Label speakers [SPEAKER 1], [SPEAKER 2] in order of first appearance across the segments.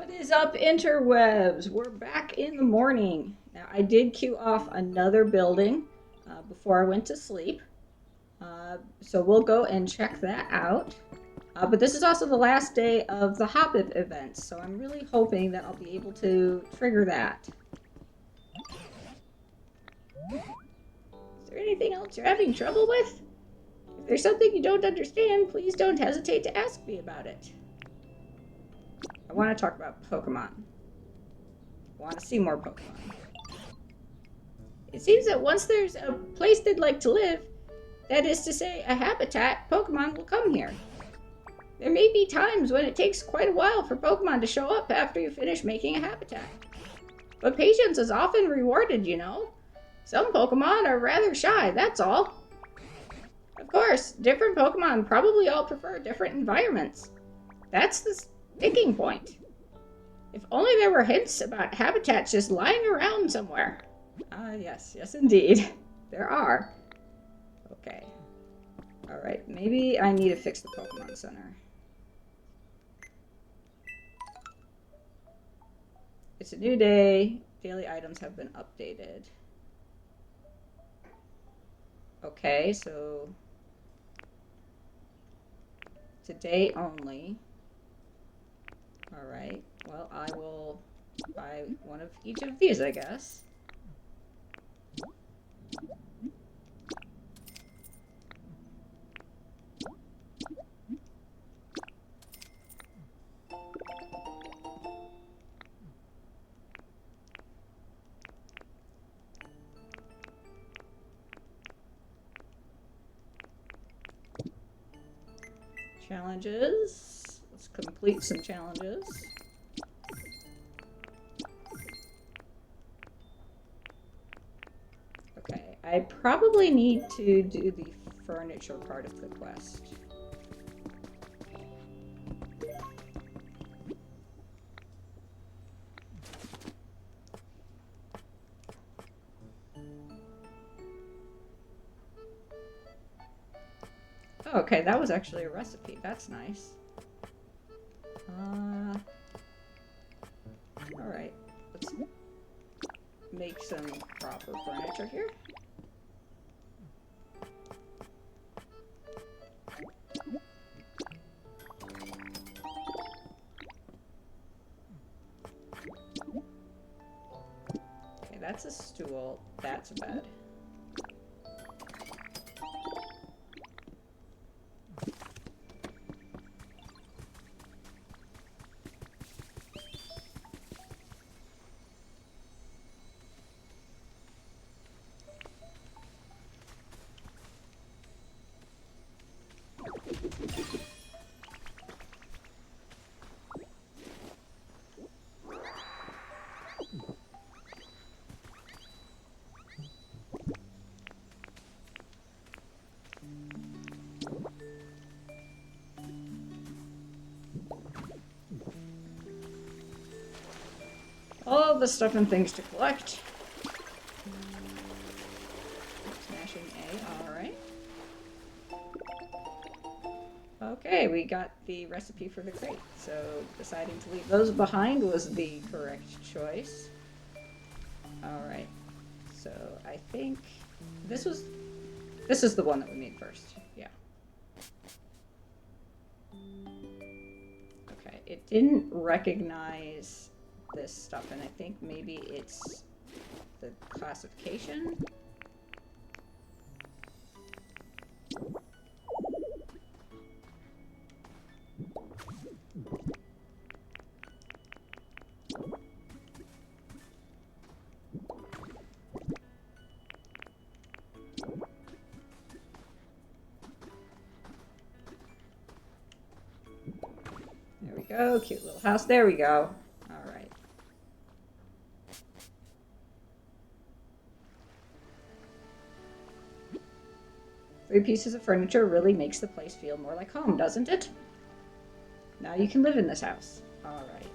[SPEAKER 1] What is up, interwebs? We're back in the morning. Now, I did queue off another building before I went to sleep. So we'll go and check that out. But this is also the last day of the Hobbit event, so I'm really hoping that I'll be able to trigger that. Is there anything else you're having trouble with? If there's something you don't understand, please don't hesitate to ask me about it. I want to talk about Pokemon. I want to see more Pokemon. It seems that once there's a place they'd like to live, that is to say, a habitat, Pokemon will come here. There may be times when it takes quite a while for Pokemon to show up after you finish making a habitat. But patience is often rewarded, you know. Some Pokemon are rather shy, that's all. Of course, different Pokemon probably all prefer different environments. That's the sticking point. If only there were hints about habitats just lying around somewhere. Yes indeed. There are. Okay. Alright, maybe I need to fix the Pokemon Center. It's a new day. Daily items have been updated. Okay, so today only. Alright, well, I will buy one of each of these, I guess. Challenges. Let's complete some challenges. Okay, I probably need to do the furniture part of the quest. Oh, okay, that was actually a recipe. That's nice. Alright, let's make some proper furniture here. Okay, that's a stool. That's a bed. All the stuff and things to collect. Smashing A, alright. Okay, we got the recipe for the crate, so deciding to leave those behind was the correct choice. Alright, so I think this is the one that we made first, yeah. Okay, it didn't recognize this stuff, and I think maybe it's the classification. There we go, cute little house, there we go. Alright. Three pieces of furniture really makes the place feel more like home, doesn't it? Now you can live in this house. Alright.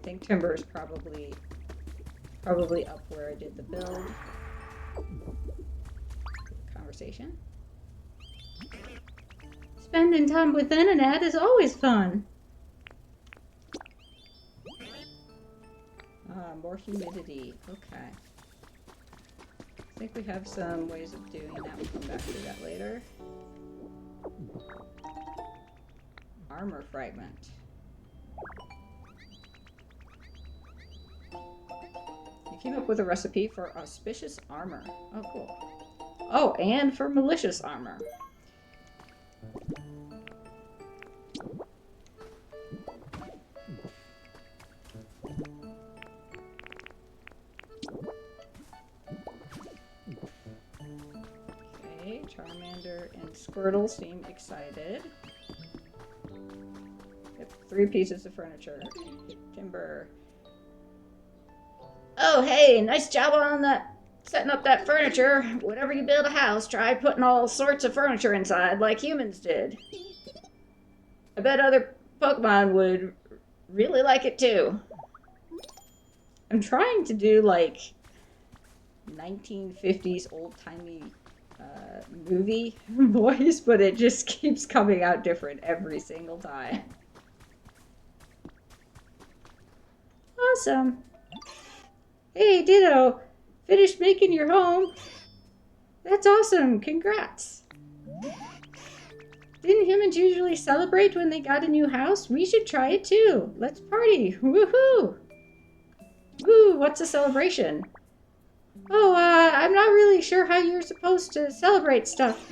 [SPEAKER 1] think timber is probably up where I did the build. Conversation. Spending time with internet is always fun. More humidity. Okay. I think we have some ways of doing that. We'll come back to that later. Armor fragment. You came up with a recipe for auspicious armor. Oh, cool. Oh, and for malicious armor. Okay, Charmander and Squirtle seem excited. Yep, 3 pieces of furniture. Timber. Oh, hey, nice job on that, setting up that furniture. Whenever you build a house, try putting all sorts of furniture inside like humans did. I bet other Pokemon would really like it too. I'm trying to do like 1950s old-timey movie voice, but it just keeps coming out different every single time. Awesome. Hey, Ditto, finished making your home? That's awesome, congrats. Didn't humans usually celebrate when they got a new house? We should try it too. Let's party, woohoo! Woo, what's a celebration? Oh, I'm not really sure how you're supposed to celebrate stuff.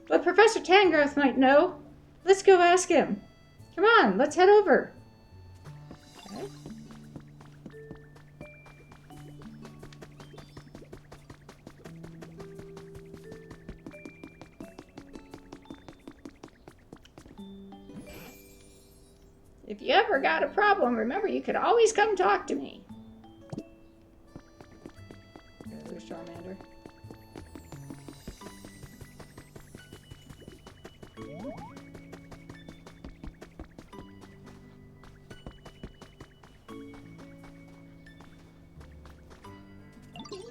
[SPEAKER 1] But Professor Tangrowth might know. Let's go ask him. Come on, let's head over. Okay. If you ever got a problem, remember you could always come talk to me. Okay, there's Charmander.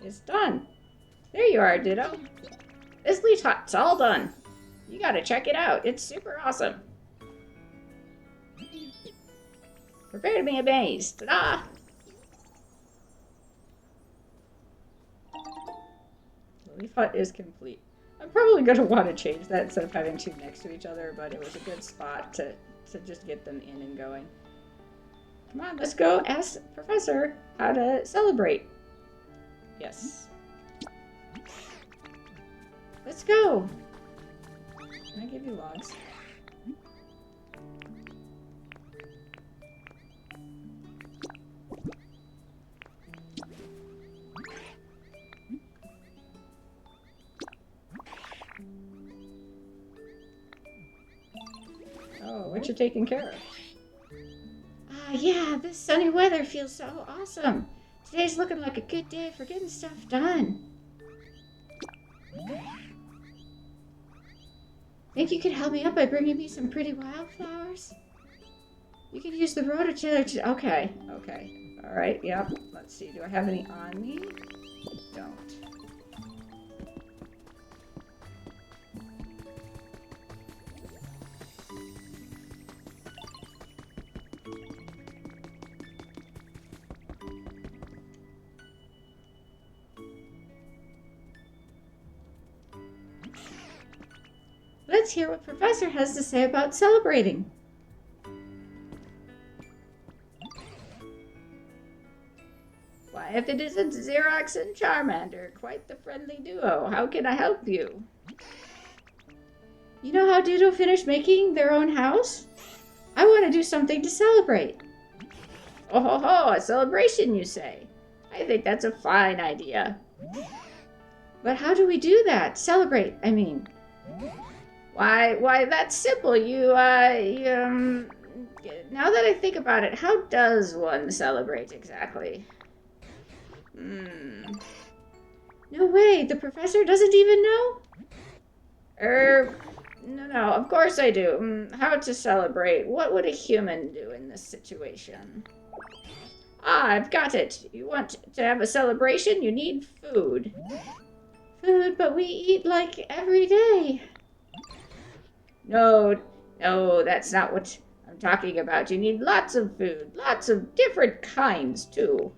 [SPEAKER 1] It's done. There you are, Ditto. This leaf hut's all done. You gotta check it out. It's super awesome. Prepare to be amazed. Ta-da! The leaf hut is complete. I'm probably going to want to change that instead of having 2 next to each other, but it was a good spot to just get them in and going. Come on, let's go ask Professor how to celebrate. Yes. Let's go. Can I give you logs? Oh, what you taking care of? Yeah, this sunny weather feels so awesome. Today's looking like a good day for getting stuff done. Think you could help me out by bringing me some pretty wildflowers? You can use the rototiller to... Okay. Alright, yep. Let's see, do I have any on me? Don't. Let's hear what Professor has to say about celebrating. Why, if it isn't Zerox and Charmander, quite the friendly duo. How can I help you? You know how Ditto finished making their own house? I want to do something to celebrate. Oh ho ho, a celebration, you say? I think that's a fine idea. But how do we do that? Celebrate, I mean. Why, that's simple. Now that I think about it, how does one celebrate exactly? No way, the professor doesn't even know? No, of course I do. How to celebrate? What would a human do in this situation? Ah, I've got it. You want to have a celebration? You need food. Food, but we eat like every day. No, no, that's not what I'm talking about. You need lots of food, lots of different kinds, too.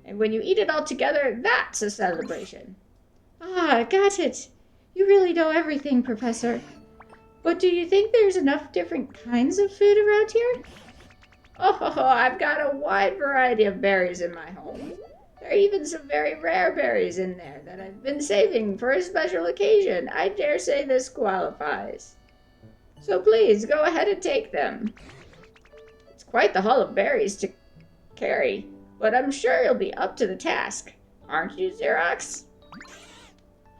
[SPEAKER 1] And when you eat it all together, that's a celebration. Ah, got it. You really know everything, Professor. But do you think there's enough different kinds of food around here? Oh, I've got a wide variety of berries in my home. There are even some very rare berries in there that I've been saving for a special occasion. I dare say this qualifies. So please, go ahead and take them. It's quite the haul of berries to carry, but I'm sure you'll be up to the task. Aren't you, Zerox?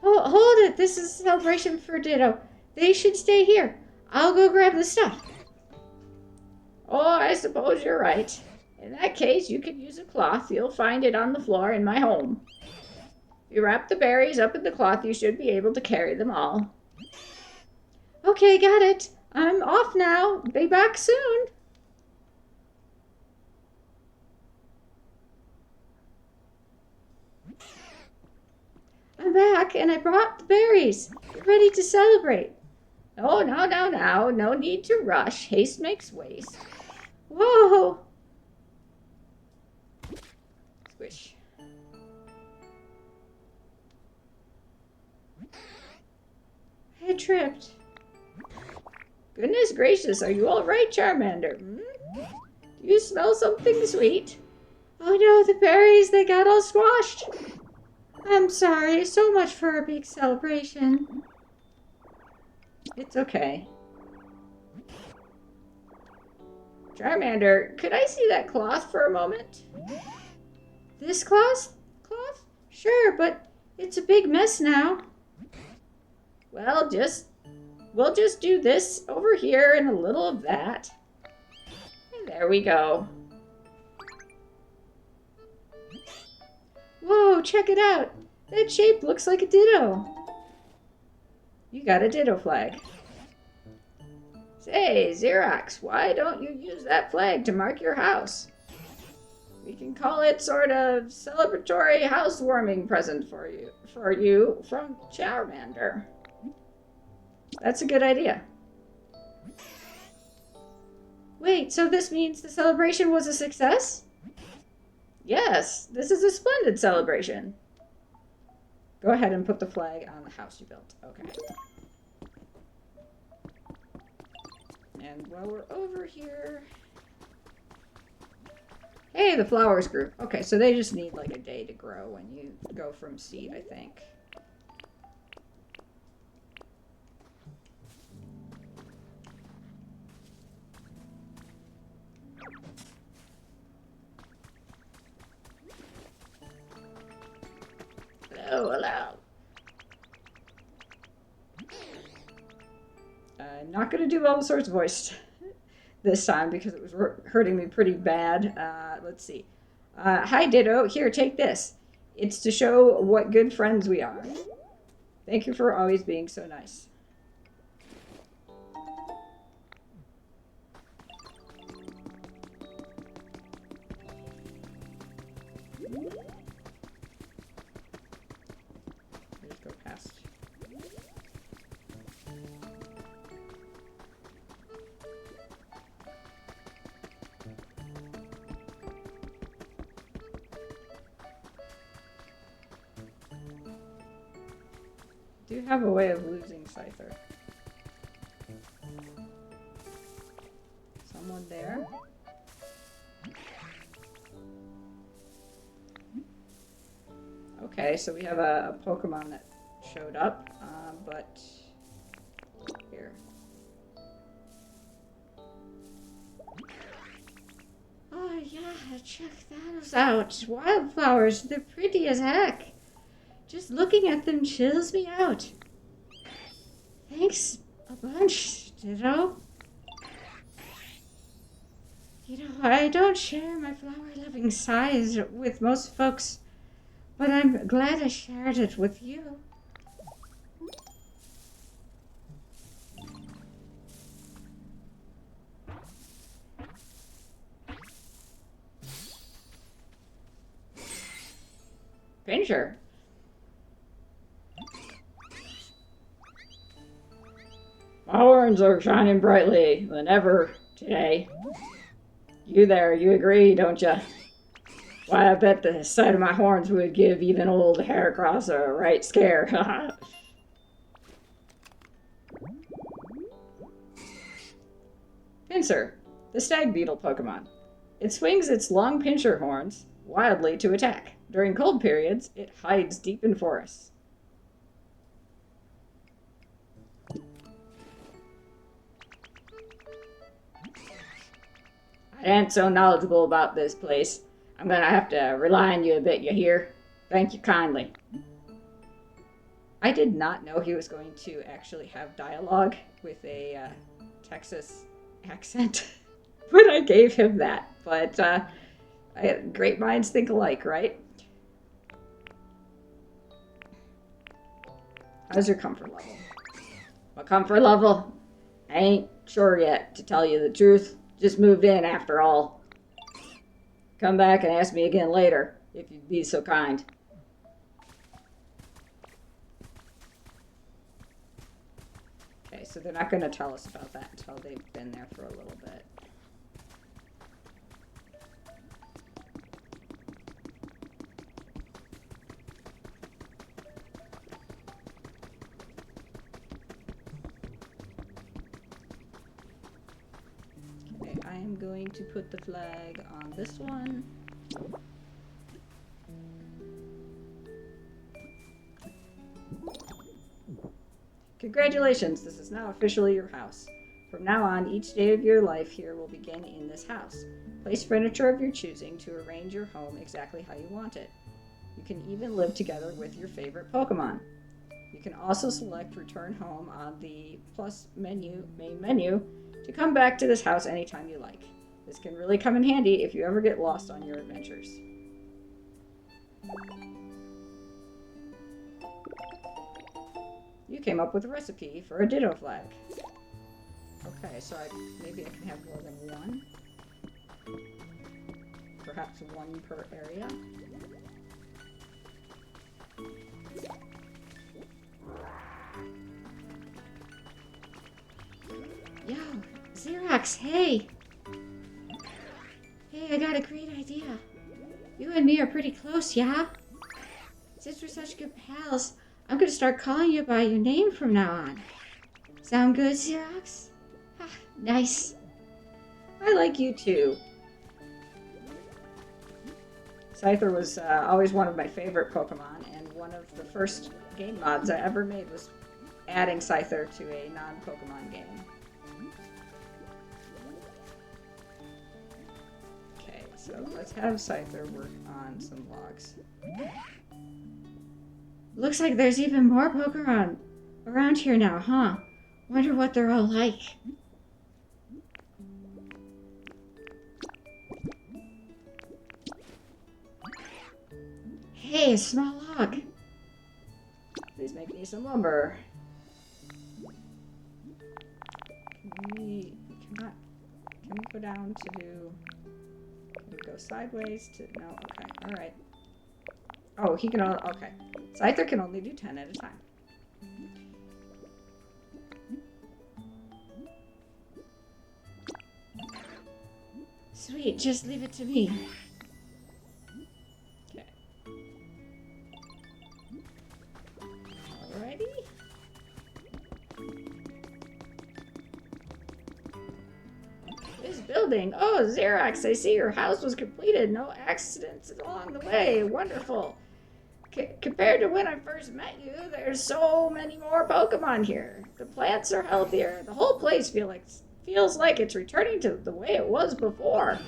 [SPEAKER 1] Hold it! This is a celebration for Ditto. They should stay here. I'll go grab the stuff. Oh, I suppose you're right. In that case, you can use a cloth. You'll find it on the floor in my home. If you wrap the berries up in the cloth, you should be able to carry them all. Okay, got it. I'm off now. Be back soon. I'm back, and I brought the berries. Get ready to celebrate. Oh, now. No need to rush. Haste makes waste. Whoa! Squish. I tripped. Goodness gracious, are you all right, Charmander? Do you smell something sweet? Oh no, the berries, they got all squashed. I'm sorry, so much for our big celebration. It's okay. Charmander, could I see that cloth for a moment? This cloth? Sure, but it's a big mess now. Well, we'll just do this over here and a little of that. And there we go. Whoa, check it out. That shape looks like a Ditto. You got a Ditto flag. Say, Zerox, why don't you use that flag to mark your house? We can call it sort of celebratory housewarming present for you from Charmander. That's a good idea. Wait, so this means the celebration was a success? Yes, this is a splendid celebration. Go ahead and put the flag on the house you built. Okay. And while we're over here... Hey, the flowers grew. Okay, so they just need like a day to grow when you go from seed, I think. Hello. I'm not going to do Venusaur's voice this time because it was hurting me pretty bad. Let's see. Hi, Ditto. Here, take this. It's to show what good friends we are. Thank you for always being so nice. Let's go past. Do have a way of losing Scyther. Someone there? Okay, so we have a Pokemon that showed up, but here. Oh yeah, check those out. Wildflowers, they're pretty as heck. Just looking at them chills me out. Thanks a bunch, Ditto. You know, I don't share my flower-loving size with most folks, but I'm glad I shared it with you. Pinscher. My horns are shining brightly than ever today. You there, you agree, don't you? Why, I bet the sight of my horns would give even old Heracross a right scare. Pinscher, the stag beetle Pokemon. It swings its long Pinscher horns wildly to attack. During cold periods, it hides deep in forests. I ain't so knowledgeable about this place. I'm gonna have to rely on you a bit, you hear? Thank you kindly. I did not know he was going to actually have dialogue with a Texas accent, but I gave him that. But great minds think alike, right? How's your comfort level? My comfort level? I ain't sure yet, to tell you the truth. Just moved in after all. Come back and ask me again later, if you'd be so kind. Okay, so they're not going to tell us about that until they've been there for a little bit. I am going to put the flag on this one. Congratulations, this is now officially your house. From now on, each day of your life here will begin in this house. Place furniture of your choosing to arrange your home exactly how you want it. You can even live together with your favorite Pokemon. You can also select Return Home on the plus main menu, to come back to this house anytime you like. This can really come in handy if you ever get lost on your adventures. You came up with a recipe for a Ditto flag. Okay, so maybe I can have more than one. Perhaps one per area. Yo, Zerox, hey! Hey, I got a great idea. You and me are pretty close, yeah? Since we're such good pals, I'm gonna start calling you by your name from now on. Sound good, Zerox? Ah, nice. I like you too. Scyther was always one of my favorite Pokemon, and one of the first game mods I ever made was adding Scyther to a non-Pokemon game. Okay, so let's have Scyther work on some logs. Looks like there's even more Pokemon around here now, huh? Wonder what they're all like. Hey, a small log. Please make me some lumber. Can we go down to do... Can we go sideways to... No, okay, alright. Oh, he can only... Okay. Scyther can only do 10 at a time. Sweet, just leave it to me. Okay. Alrighty. This building. Oh, Zerox, I see your house was completed. No accidents along the way. Wonderful. Compared to when I first met you, there's so many more Pokemon here. The plants are healthier. The whole place feels like it's returning to the way it was before.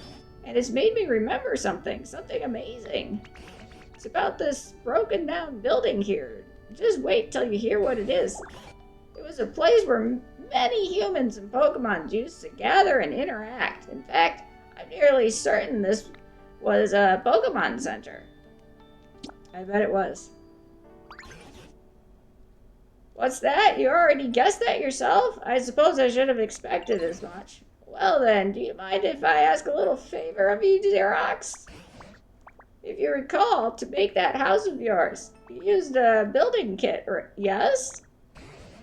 [SPEAKER 1] And it's made me remember something amazing. It's about this broken down building here. Just wait till you hear what it is. It was a place where many humans and Pokemon used to gather and interact. In fact, I'm nearly certain this was a Pokemon Center. I bet it was. What's that? You already guessed that yourself? I suppose I should have expected as much. Well then, do you mind if I ask a little favor of you, Zerox? If you recall, to make that house of yours, you used a building kit, yes?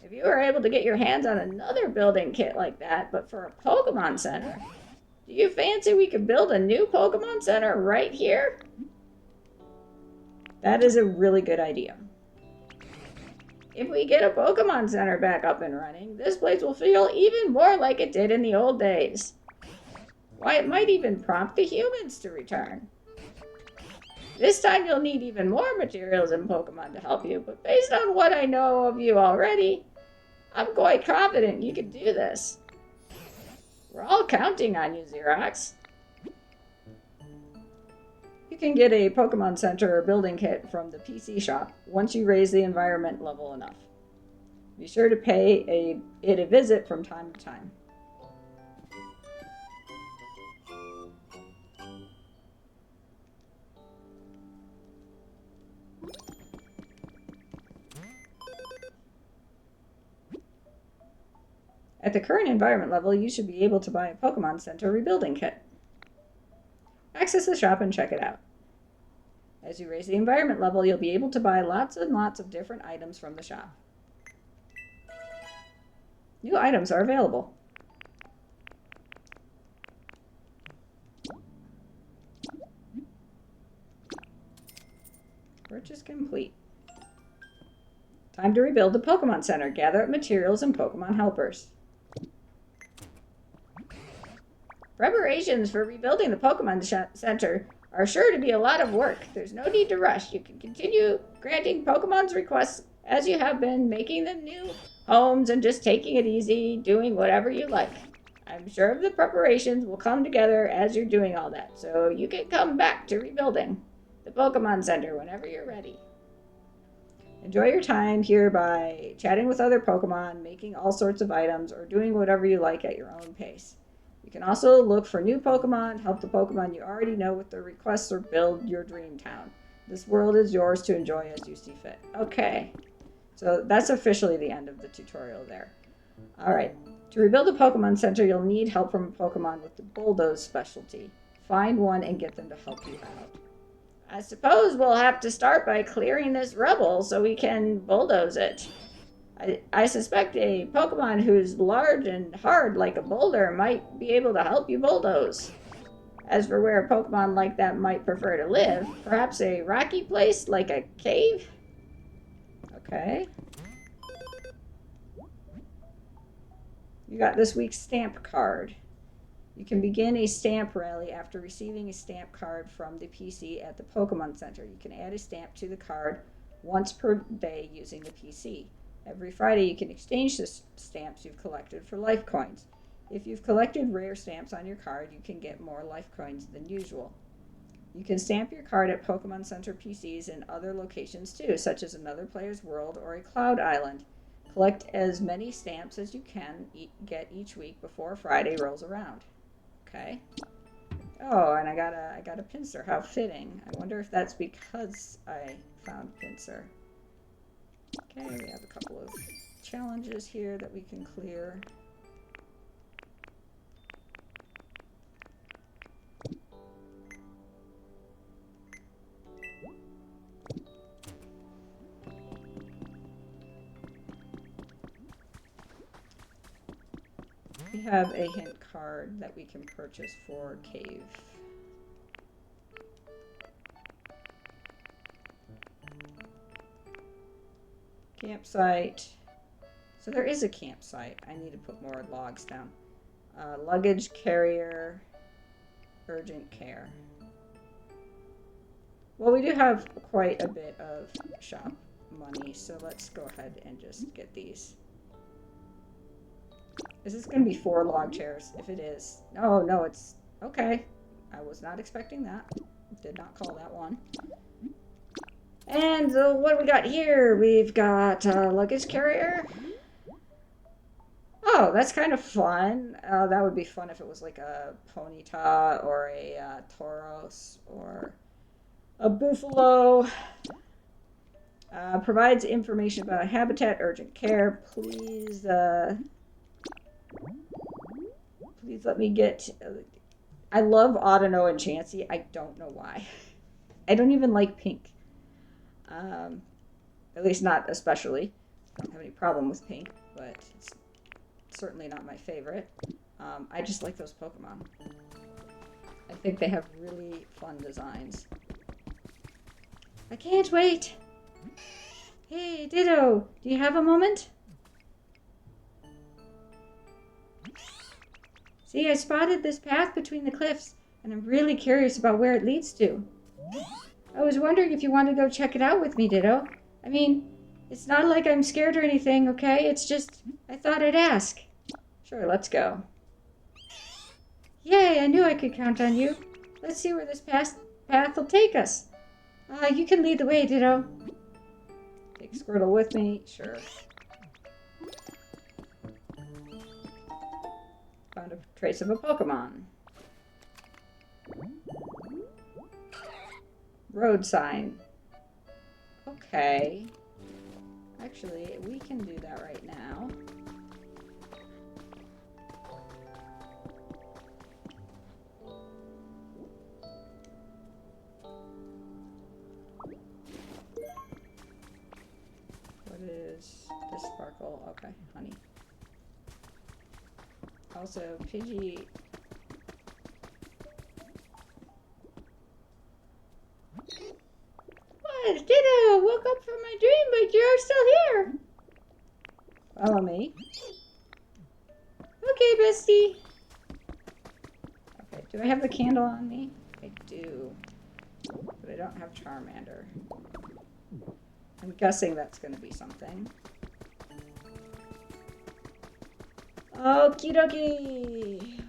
[SPEAKER 1] If you were able to get your hands on another building kit like that, but for a Pokemon Center, do you fancy we could build a new Pokemon Center right here? That is a really good idea. If we get a Pokemon Center back up and running, this place will feel even more like it did in the old days. Why, it might even prompt the humans to return. This time you'll need even more materials and Pokemon to help you, but based on what I know of you already, I'm quite confident you can do this. We're all counting on you, Zerox. You can get a Pokemon Center or building kit from the PC shop once you raise the environment level enough. Be sure to pay it a visit from time to time. At the current environment level, you should be able to buy a Pokemon Center rebuilding kit. Access the shop and check it out. As you raise the environment level, you'll be able to buy lots and lots of different items from the shop. New items are available. Purchase complete. Time to rebuild the Pokemon Center. Gather up materials and Pokemon helpers. Preparations for rebuilding the Pokemon Center are sure to be a lot of work. There's no need to rush. You can continue granting Pokemon's requests as you have been, making them new homes and just taking it easy, doing whatever you like. I'm sure the preparations will come together as you're doing all that, so you can come back to rebuilding the Pokemon Center whenever you're ready. Enjoy your time here by chatting with other Pokemon, making all sorts of items, or doing whatever you like at your own pace. You can also look for new Pokemon, help the Pokemon you already know with their requests, or build your dream town. This world is yours to enjoy as you see fit. Okay, so that's officially the end of the tutorial there. Alright, to rebuild a Pokemon Center, you'll need help from a Pokemon with the Bulldoze specialty. Find one and get them to help you out. I suppose we'll have to start by clearing this rubble so we can bulldoze it. I suspect a Pokemon who's large and hard like a boulder might be able to help you bulldoze. As for where a Pokemon like that might prefer to live, perhaps a rocky place like a cave? Okay. You got this week's stamp card. You can begin a stamp rally after receiving a stamp card from the PC at the Pokemon Center. You can add a stamp to the card once per day using the PC. Every Friday you can exchange the stamps you've collected for life coins. If you've collected rare stamps on your card, you can get more life coins than usual. You can stamp your card at Pokemon Center PCs and other locations too, such as another player's world or a cloud island. Collect as many stamps as you can get each week before Friday rolls around. Okay. Oh, and I got a pincer. How fitting. I wonder if that's because I found pincer. Okay, we have a couple of challenges here that we can clear. We have a hint card that we can purchase for cave. Campsite. So there is a campsite. I need to put more logs down. Luggage carrier. Urgent care. Well, we do have quite a bit of shop money, so let's go ahead and just get these. Is this going to be 4 log chairs? If it is. Oh, no, it's... Okay. I was not expecting that. Did not call that one. And what do we got here? We've got luggage carrier. Oh, that's kind of fun. That would be fun if it was like a Ponyta or a Tauros or a Buffalo. Provides information about habitat, urgent care. Please let me get... I love Audino and Chansey. I don't know why. I don't even like pink. At least not especially. I don't have any problem with pink, but it's certainly not my favorite. I just like those Pokemon. I think they have really fun designs. I can't wait! Hey, Ditto! Do you have a moment? See, I spotted this path between the cliffs, and I'm really curious about where it leads to. I was wondering if you want to go check it out with me, Ditto. I mean, it's not like I'm scared or anything, okay? It's just, I thought I'd ask. Sure, let's go. Yay, I knew I could count on you. Let's see where this path will take us. You can lead the way, Ditto. Take Squirtle with me, sure. Found a trace of a Pokemon. Road sign. Okay. Actually, we can do that right now. What is this sparkle? Okay, honey. Also, Pidgey. What? Ditto! Woke up from my dream, but you're still here! Follow me. Okay, bestie. Okay, do I have the candle on me? I do. But I don't have Charmander. I'm guessing that's going to be something. Okie dokie!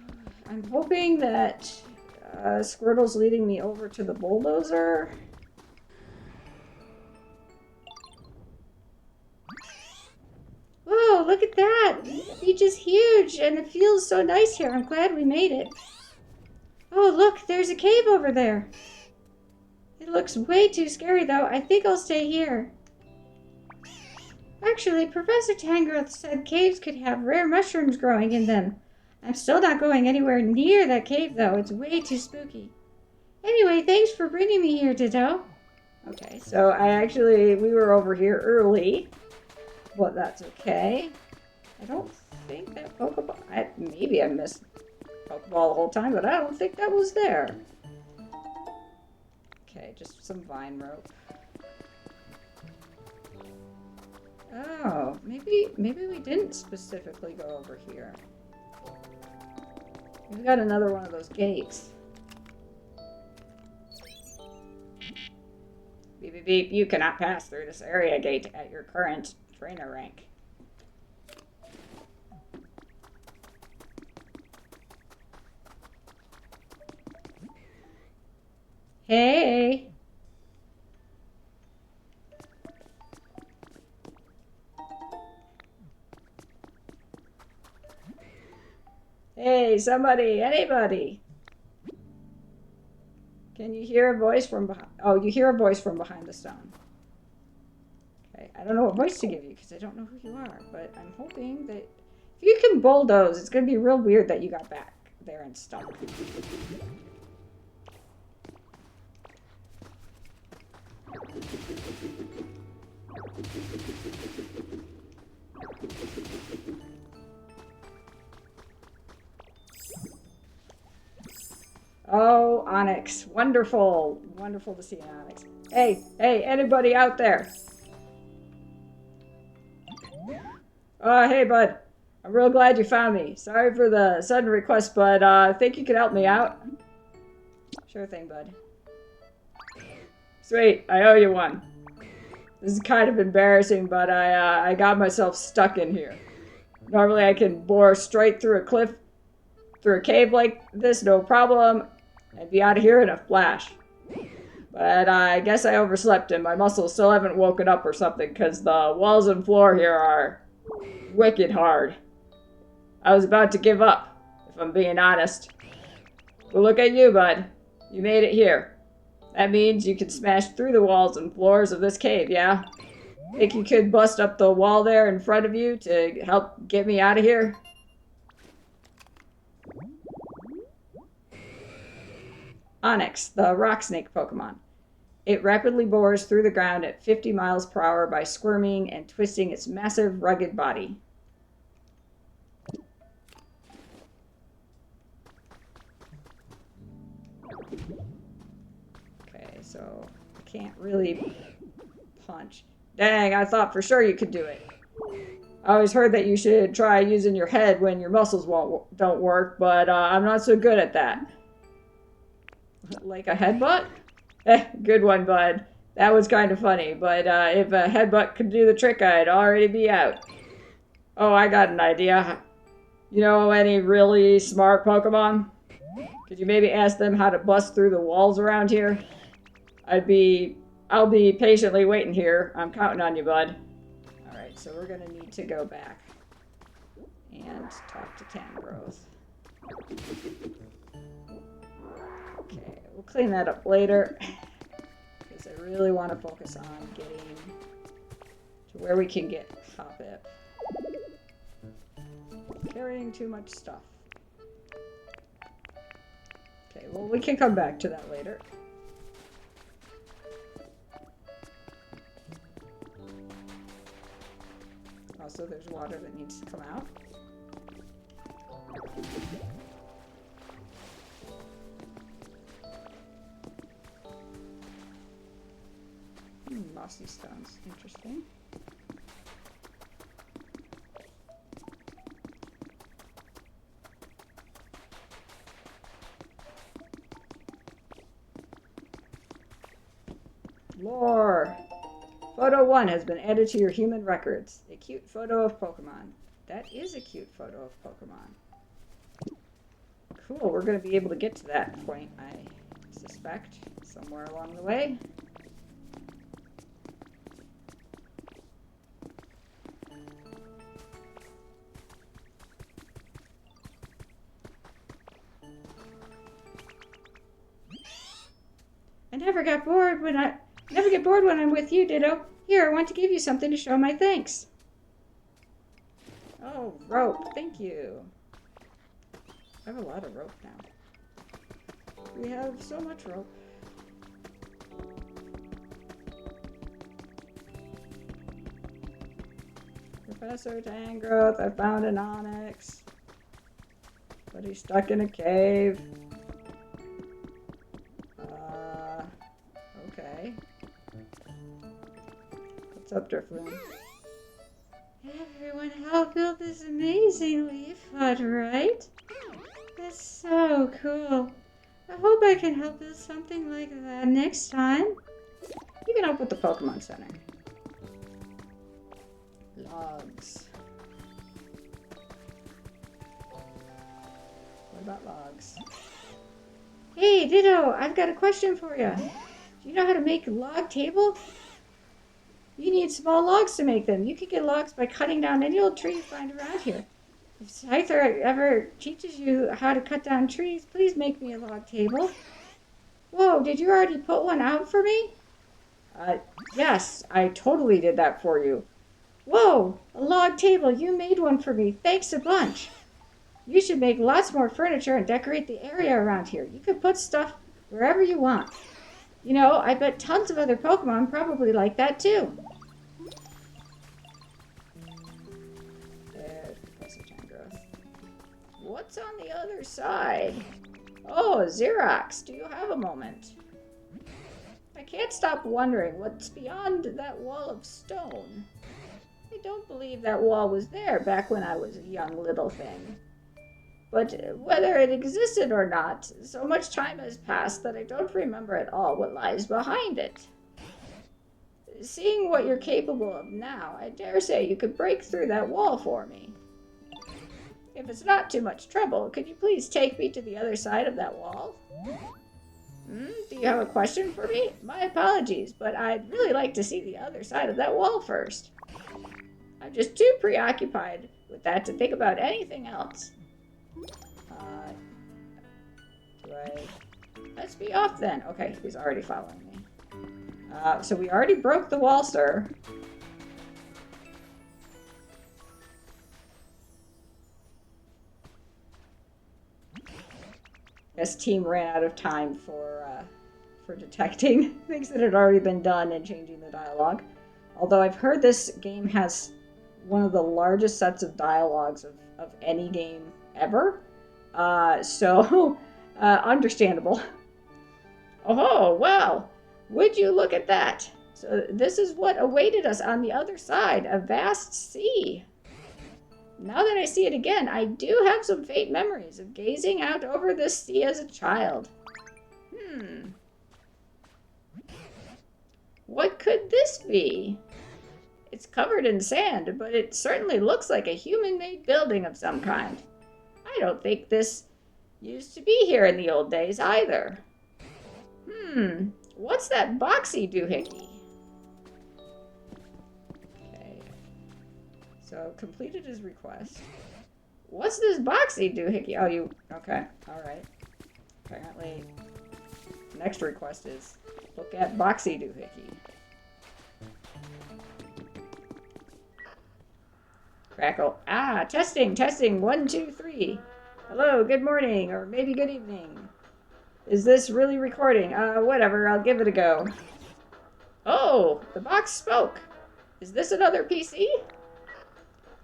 [SPEAKER 1] I'm hoping that Squirtle's leading me over to the bulldozer. Whoa, look at that! The beach is huge and it feels so nice here. I'm glad we made it. Oh, look, there's a cave over there. It looks way too scary though. I think I'll stay here. Actually, Professor Tangrowth said caves could have rare mushrooms growing in them. I'm still not going anywhere near that cave, though. It's way too spooky. Anyway, thanks for bringing me here, Ditto. Okay, so we were over here early, but that's okay. I don't think that Pokeball, maybe I missed Pokeball the whole time, but I don't think that was there. Okay, just some vine rope. Oh, maybe we didn't specifically go over here. We've got another one of those gates. Beep, beep, beep. You cannot pass through this area gate at your current trainer rank. Hey! Hey, somebody, anybody. Can you hear a voice from behind? Oh, you hear a voice from behind the stone. Okay, I don't know what voice to give you because I don't know who you are, but I'm hoping that if you can bulldoze, it's going to be real weird that you got back there and stuck. Oh, Onyx. Wonderful. Wonderful to see an Onyx. Hey, anybody out there? Hey, bud. I'm real glad you found me. Sorry for the sudden request, but I think you could help me out. Sure thing, bud. Sweet. I owe you one. This is kind of embarrassing, but I got myself stuck in here. Normally I can bore straight through a cliff, through a cave like this, no problem. I'd be out of here in a flash. But I guess I overslept and my muscles still haven't woken up or something because the walls and floor here are wicked hard. I was about to give up, if I'm being honest. But look at you, bud. You made it here. That means you can smash through the walls and floors of this cave, yeah? Think you could bust up the wall there in front of you to help get me out of here? Onyx, the rock snake Pokemon. It rapidly bores through the ground at 50 miles per hour by squirming and twisting its massive, rugged body. Okay, so I can't really punch. Dang, I thought for sure you could do it. I always heard that you should try using your head when your muscles don't work, but I'm not so good at that. Like a headbutt? Good one, bud. That was kind of funny, but if a headbutt could do the trick, I'd already be out. Oh, I got an idea. You know any really smart Pokemon? Could you maybe ask them how to bust through the walls around here? I'll be patiently waiting here. I'm counting on you, bud. Alright, so we're gonna need to go back and talk to Tangrowth. Okay, we'll clean that up later. Because I really want to focus on getting to where we can get Hoppip. Carrying too much stuff. Okay, well we can come back to that later. Also, there's water that needs to come out. Mossy stones, interesting. Lore! Photo 1 has been added to your human records. A cute photo of Pokemon. That is a cute photo of Pokemon. Cool, we're going to be able to get to that point, I suspect, somewhere along the way. I never get bored when I'm with you, Ditto. Here, I want to give you something to show my thanks. Oh, rope. Thank you. I have a lot of rope now. We have so much rope. Professor Tangrowth, I found an onyx. But he's stuck in a cave. Okay. What's up, Drifloon? Everyone helped build this amazing leaf hut, right? That's so cool. I hope I can help build something like that next time. You can help with the Pokemon Center. Logs. What about logs? Hey, Ditto, I've got a question for you. Do you know how to make a log table? You need small logs to make them. You can get logs by cutting down any old tree you find around here. If Scyther ever teaches you how to cut down trees, please make me a log table. Whoa, did you already put one out for me? Yes, I totally did that for you. Whoa, a log table. You made one for me. Thanks a bunch. You should make lots more furniture and decorate the area around here. You could put stuff wherever you want. You know, I bet tons of other Pokemon probably like that too. There's Professor Tangrowth. What's on the other side? Oh, Zerox, do you have a moment? I can't stop wondering what's beyond that wall of stone. I don't believe that wall was there back when I was a young little thing. But whether it existed or not, so much time has passed that I don't remember at all what lies behind it. Seeing what you're capable of now, I dare say you could break through that wall for me. If it's not too much trouble, could you please take me to the other side of that wall? Do you have a question for me? My apologies, but I'd really like to see the other side of that wall first. I'm just too preoccupied with that to think about anything else. Let's be off then. Okay, he's already following me. So we already broke the wall, sir. This team ran out of time for for detecting things that had already been done and changing the dialogue. Although I've heard this game has one of the largest sets of dialogues of any game ever. So, understandable. Oh, well, would you look at that? So this is what awaited us on the other side, a vast sea. Now that I see it again, I do have some faint memories of gazing out over this sea as a child. What could this be? It's covered in sand, but it certainly looks like a human-made building of some kind. I don't think this used to be here in the old days either. What's that boxy doohickey? Okay. So, completed his request. What's this boxy doohickey? Oh, you... Okay. Alright. Apparently, next request is look at boxy doohickey. Crackle. Ah, testing, testing. 1, 2, 3. Hello, good morning, or maybe good evening. Is this really recording? Whatever, I'll give it a go. Oh, the box spoke. Is this another PC?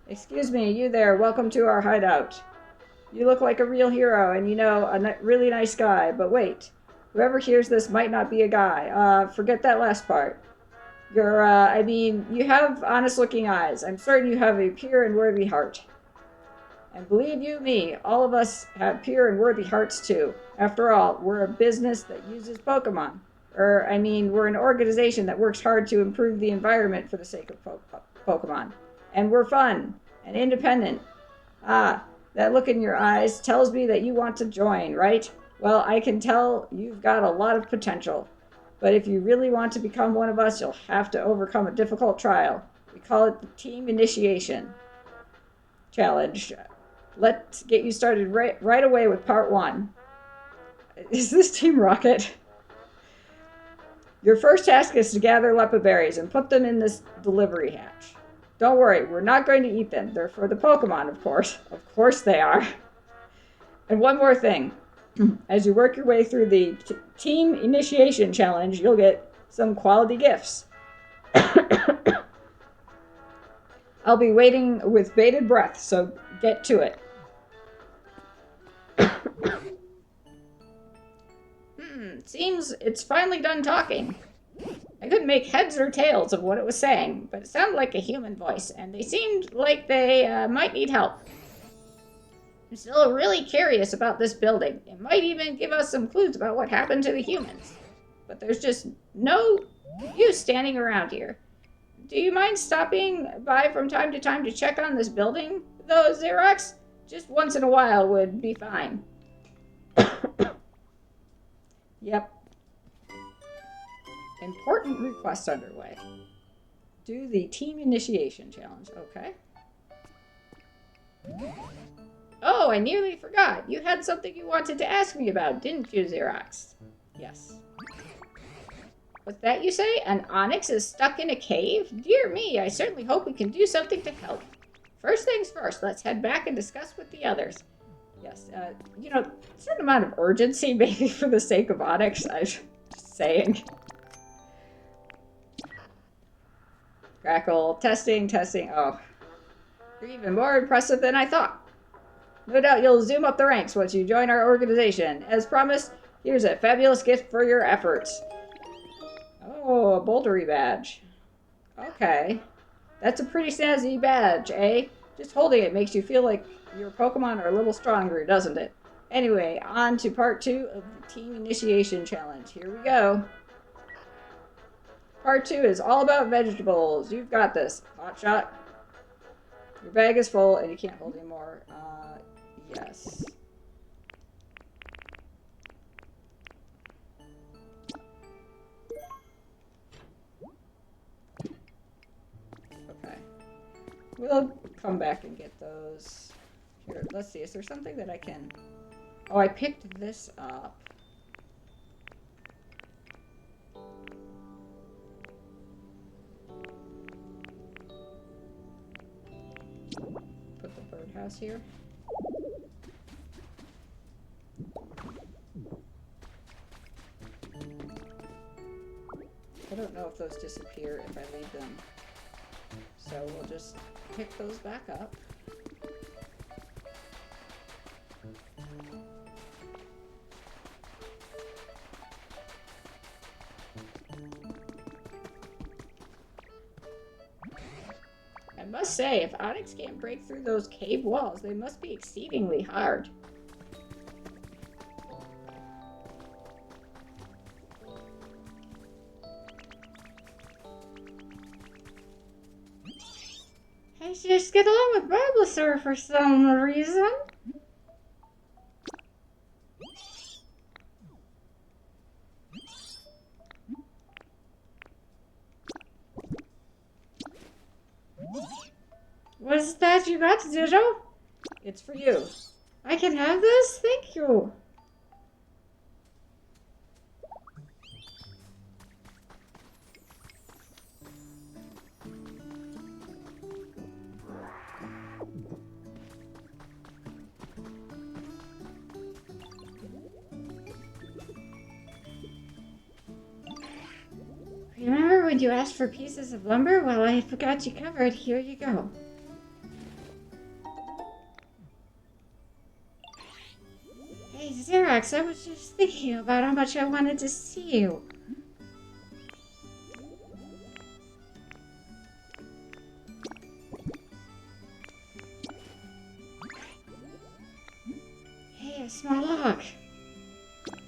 [SPEAKER 1] Excuse me, you there, welcome to our hideout. You look like a real hero, and you know, a really nice guy, but wait. Whoever hears this might not be a guy. Forget that last part. You have honest-looking eyes. I'm certain you have a pure and worthy heart. And believe you me, all of us have pure and worthy hearts too. After all, we're a business that uses Pokemon. We're an organization that works hard to improve the environment for the sake of Pokemon. And we're fun and independent. Ah, that look in your eyes tells me that you want to join, right? Well, I can tell you've got a lot of potential. But if you really want to become one of us, you'll have to overcome a difficult trial. We call it the Team Initiation Challenge. Let's get you started right away with part 1. Is this Team Rocket? Your first task is to gather Leppa berries and put them in this delivery hatch. Don't worry, we're not going to eat them. They're for the Pokemon, of course. Of course they are. And one more thing. As you work your way through the Team Initiation Challenge, you'll get some quality gifts. I'll be waiting with bated breath, so get to it. Seems it's finally done talking. I couldn't make heads or tails of what it was saying, but it sounded like a human voice, and they seemed like they might need help. I'm still really curious about this building. It might even give us some clues about what happened to the humans. But there's just no use standing around here. Do you mind stopping by from time to time to check on this building, though, Zerox? Just once in a while would be fine. Yep. Important request underway. Do the Team Initiation Challenge. Okay. Oh, I nearly forgot. You had something you wanted to ask me about, didn't you, Zerox? Yes. What's that you say? An Onyx is stuck in a cave? Dear me, I certainly hope we can do something to help. First things first, let's head back and discuss with the others. Yes, a certain amount of urgency, maybe for the sake of Onyx, I'm just saying. Crackle, testing. Oh, you're even more impressive than I thought. No doubt you'll zoom up the ranks once you join our organization. As promised, here's a fabulous gift for your efforts. Oh, a bouldery badge. Okay. That's a pretty snazzy badge, eh? Just holding it makes you feel like your Pokemon are a little stronger, doesn't it? Anyway, on to part 2 of the Team Initiation Challenge. Here we go. Part 2 is all about vegetables. You've got this. Hotshot. Your bag is full and you can't hold any more. Yes. Okay. We'll come back and get those. Here, let's see. Is there something that I can... Oh, I picked this up. Put the birdhouse here. don't know if those disappear if I leave them. So we'll just pick those back up. I must say, if Onyx can't break through those cave walls, they must be exceedingly hard. I just get along with Bulbasaur for some reason. What's that you got, Ditto? It's for you. I can have this? Thank you. Remember when you asked for pieces of lumber? Well, I forgot you covered. Here you go. Hey, Zerox, I was just thinking about how much I wanted to see you. Hey, a small log.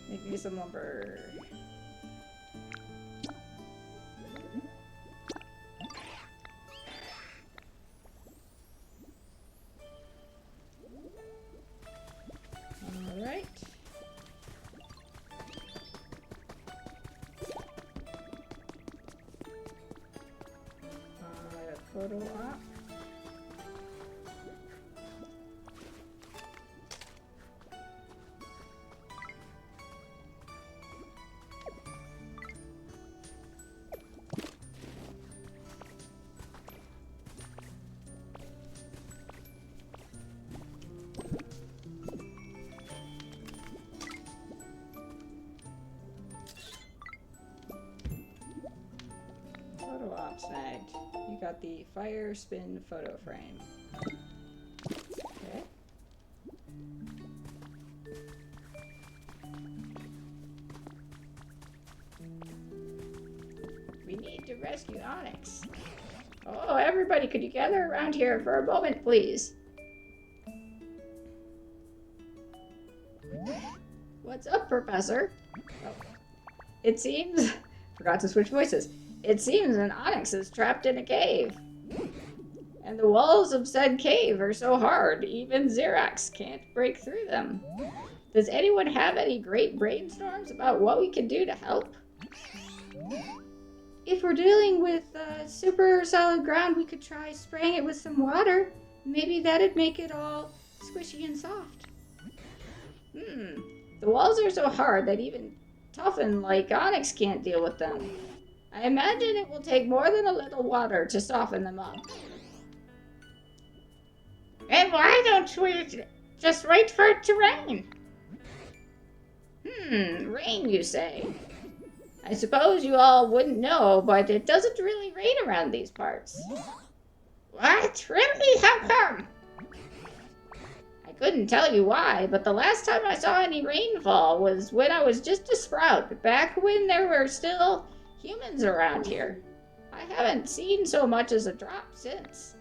[SPEAKER 1] Make me some lumber. Alright. Photo op. Photo op snagged. You got the fire spin photo frame. Okay. We need to rescue Onyx. Oh, everybody, could you gather around here for a moment, please? What's up, Professor? Oh. It seems... Forgot to switch voices. It seems an Onyx is trapped in a cave. And the walls of said cave are so hard, even Zerox can't break through them. Does anyone have any great brainstorms about what we can do to help? If we're dealing with super solid ground, we could try spraying it with some water. Maybe that'd make it all squishy and soft. The walls are so hard that even toughen like Onyx can't deal with them. I imagine it will take more than a little water to soften them up. And why don't we just wait for it to rain? Rain, you say? I suppose you all wouldn't know, but it doesn't really rain around these parts. What? Really? How come? I couldn't tell you why, but the last time I saw any rainfall was when I was just a sprout, back when there were still humans around here. I haven't seen so much as a drop since.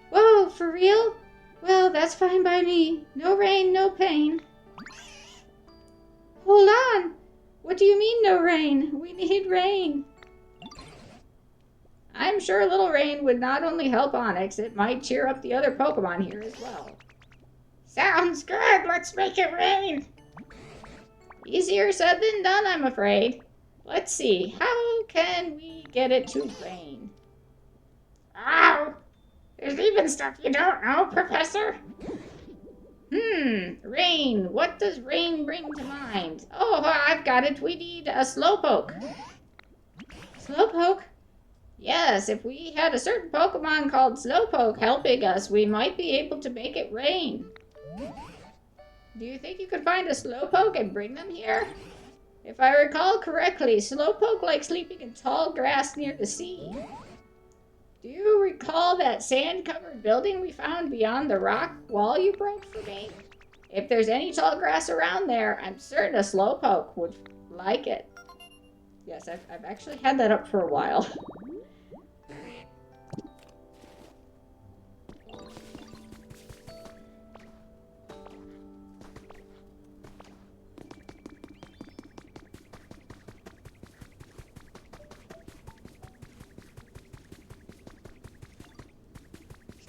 [SPEAKER 1] Whoa, for real? Well, that's fine by me. No rain, no pain. Hold on. What do you mean no rain? We need rain. I'm sure a little rain would not only help Onyx, it might cheer up the other Pokemon here as well. Sounds good. Let's make it rain. Easier said than done, I'm afraid. Let's see. How can we get it to rain? Oh, there's even stuff you don't know, Professor. Rain. What does rain bring to mind? Oh, I've got it. We need a slowpoke. Slowpoke? Yes, if we had a certain Pokemon called Slowpoke helping us, we might be able to make it rain. Do you think you could find a Slowpoke and bring them here? If I recall correctly, slowpoke like sleeping in tall grass near the sea. Do you recall that sand-covered building we found beyond the rock wall you broke for me? If there's any tall grass around there, I'm certain a slowpoke would like it. Yes, I've actually had that up for a while.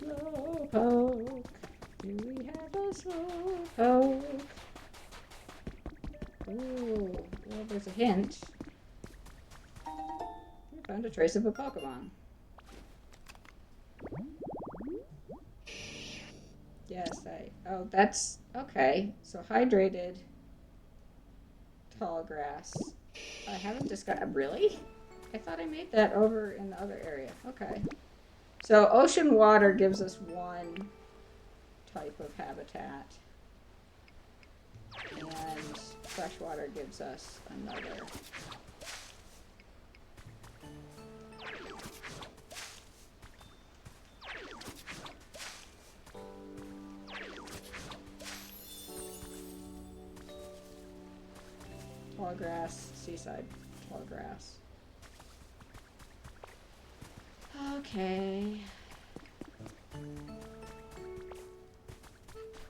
[SPEAKER 1] Slowpoke. Do we have a slowpoke? Ooh, well, there's a hint. We found a trace of a Pokemon. Yes, oh, that's, okay. So hydrated, tall grass. I haven't discovered, really? I thought I made that over in the other area. Okay. So ocean water gives us one type of habitat. And freshwater gives us another. Tall grass, seaside tall grass. Okay.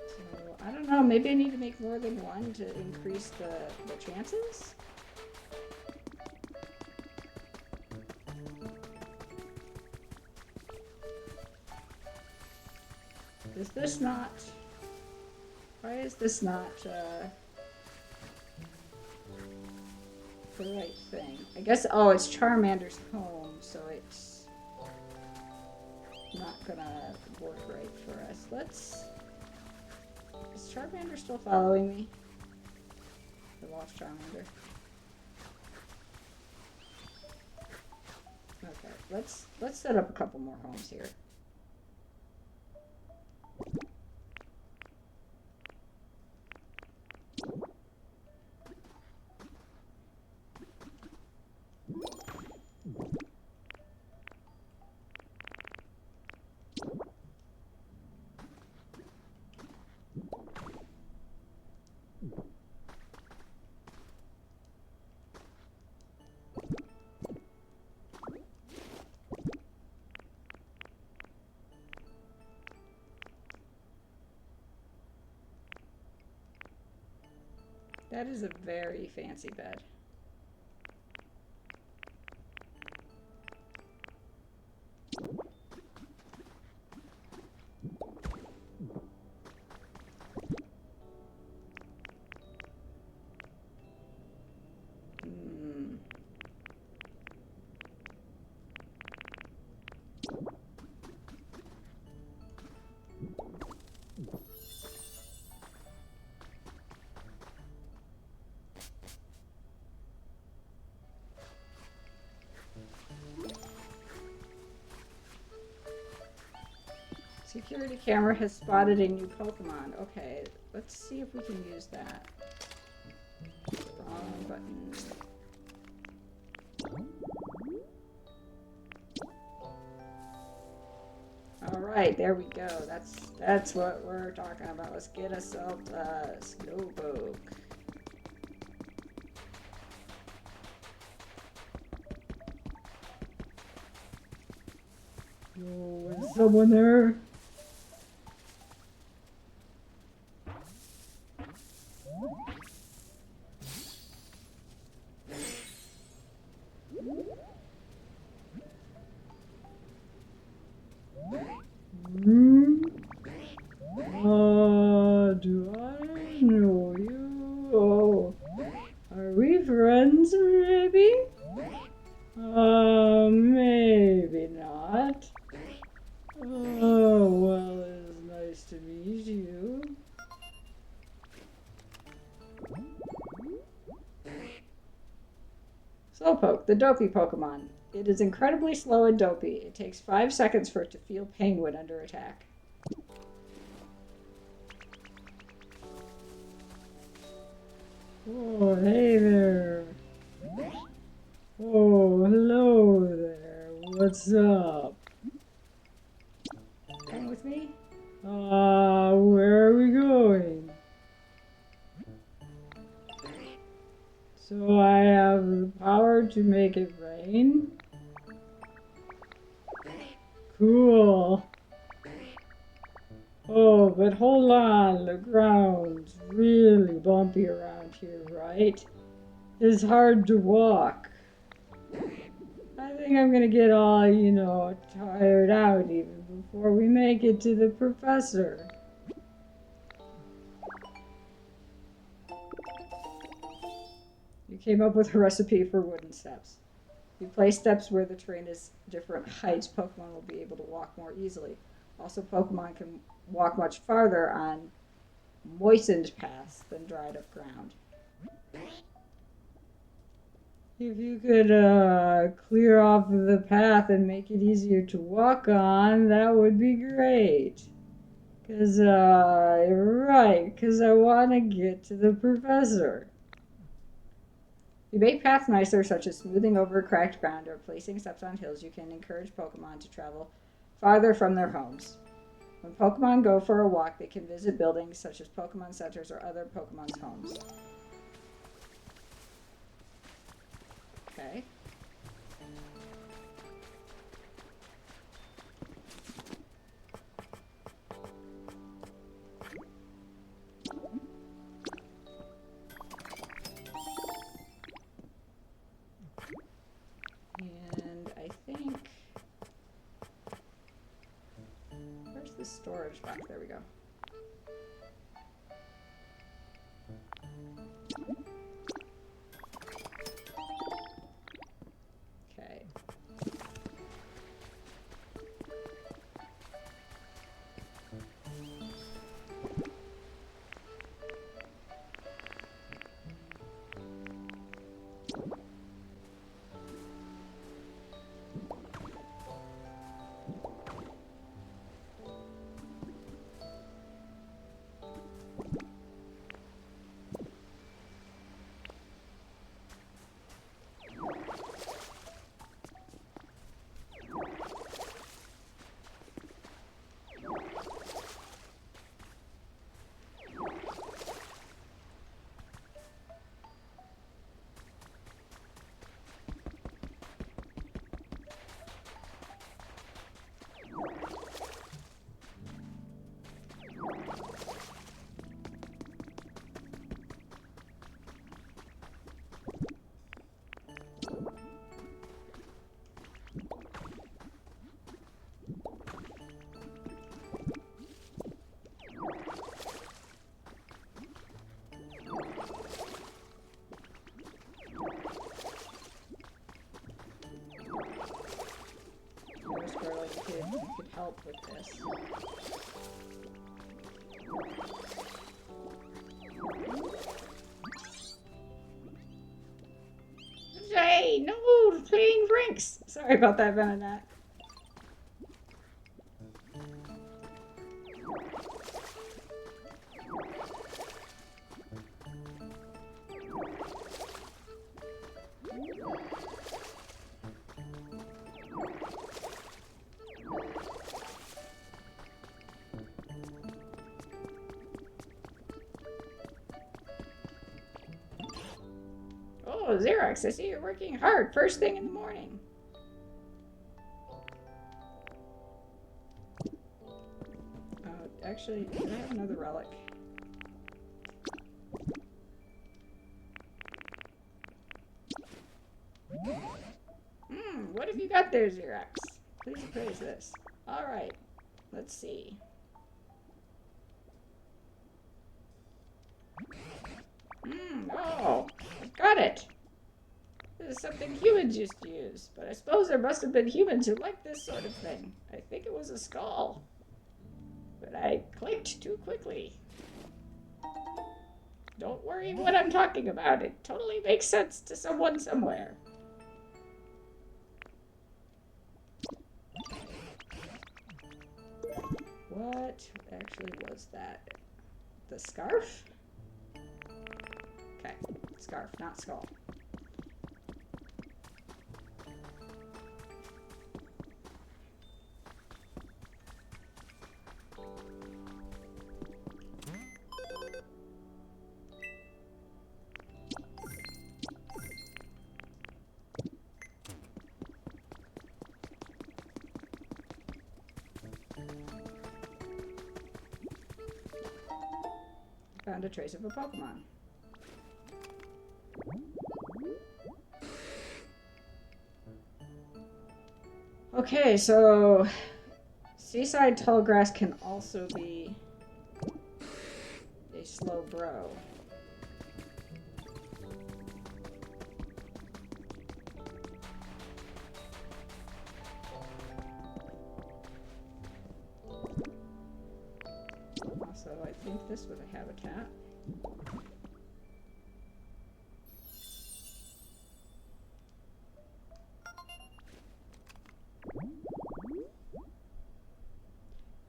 [SPEAKER 1] So, I don't know, maybe I need to make more than one to increase the chances? Is this not... Why is this not, the right thing? I guess, oh, it's Charmander's home, so it's not gonna work right for us. Let's... Is Charmander still following me? I lost Charmander. Okay, let's set up a couple more homes here. That is a very fancy bed. Security camera has spotted a new Pokemon. Okay, let's see if we can use that. Wrong button. Alright, there we go. That's what we're talking about. Let's get ourselves a slowpoke. Oh, is someone there? Do I know you? Oh, are we friends, maybe? Maybe not. Oh, well, it's nice to meet you. Slowpoke, the dopey Pokemon. It is incredibly slow and dopey. It takes 5 seconds for it to feel pain when under attack. Oh, hey there.
[SPEAKER 2] what's up?
[SPEAKER 1] Coming with me?
[SPEAKER 2] Where are we going? So I have the power to make it rain? Cool. Oh, but hold on, the ground's really bumpy around here, right? It's hard to walk. I think I'm gonna get all, tired out even before we make it to the professor. You came up with a recipe for wooden steps. You place steps where the terrain is different heights, Pokemon will be able to walk more easily. Also, Pokemon can walk much farther on moistened paths than dried up ground. If you could clear off the path and make it easier to walk on, that would be great. Because I want to get to the professor. You make paths nicer, such as smoothing over cracked ground or placing steps on hills. You can encourage Pokemon to travel farther from their homes. When Pokemon go for a walk, they can visit buildings such as Pokemon centers or other Pokemon's homes. Okay. And I think... Where's the storage box? There we go. Okay. Could help with this. Hey, no playing drinks. Sorry about that, Benedette. Oh, Zerox, I see you're working hard first thing in the morning. Actually, do I have another relic? What have you got there, Zerox? Please appraise this. Alright, let's see. Oh, I've got it. This is something humans used to use, but I suppose there must have been humans who liked this sort of thing. I think it was a skull. But I clicked too quickly. Don't worry what I'm talking about. It totally makes sense to someone somewhere. What actually was that? The scarf? Okay, scarf, not skull.
[SPEAKER 1] trace of a Pokemon. Okay, so seaside tall grass can also be a slow bro. Also, I think this was a habitat.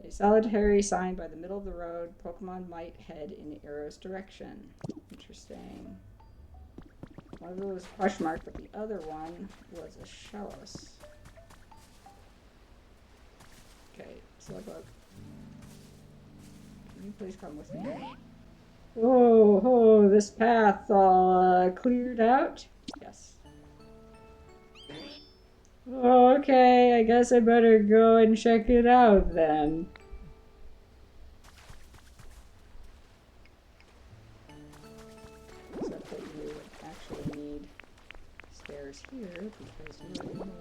[SPEAKER 1] A solitary sign by the middle of the road. Pokemon might head in Arrow's direction. Interesting. One of them was a question mark, but the other one was a Shellos. Okay, slowpoke. Can you please come with me? Whoa, whoa, this path all cleared out? Yes. Okay, I guess I better go and check it out then. Except that you would actually need stairs here because you're in the water.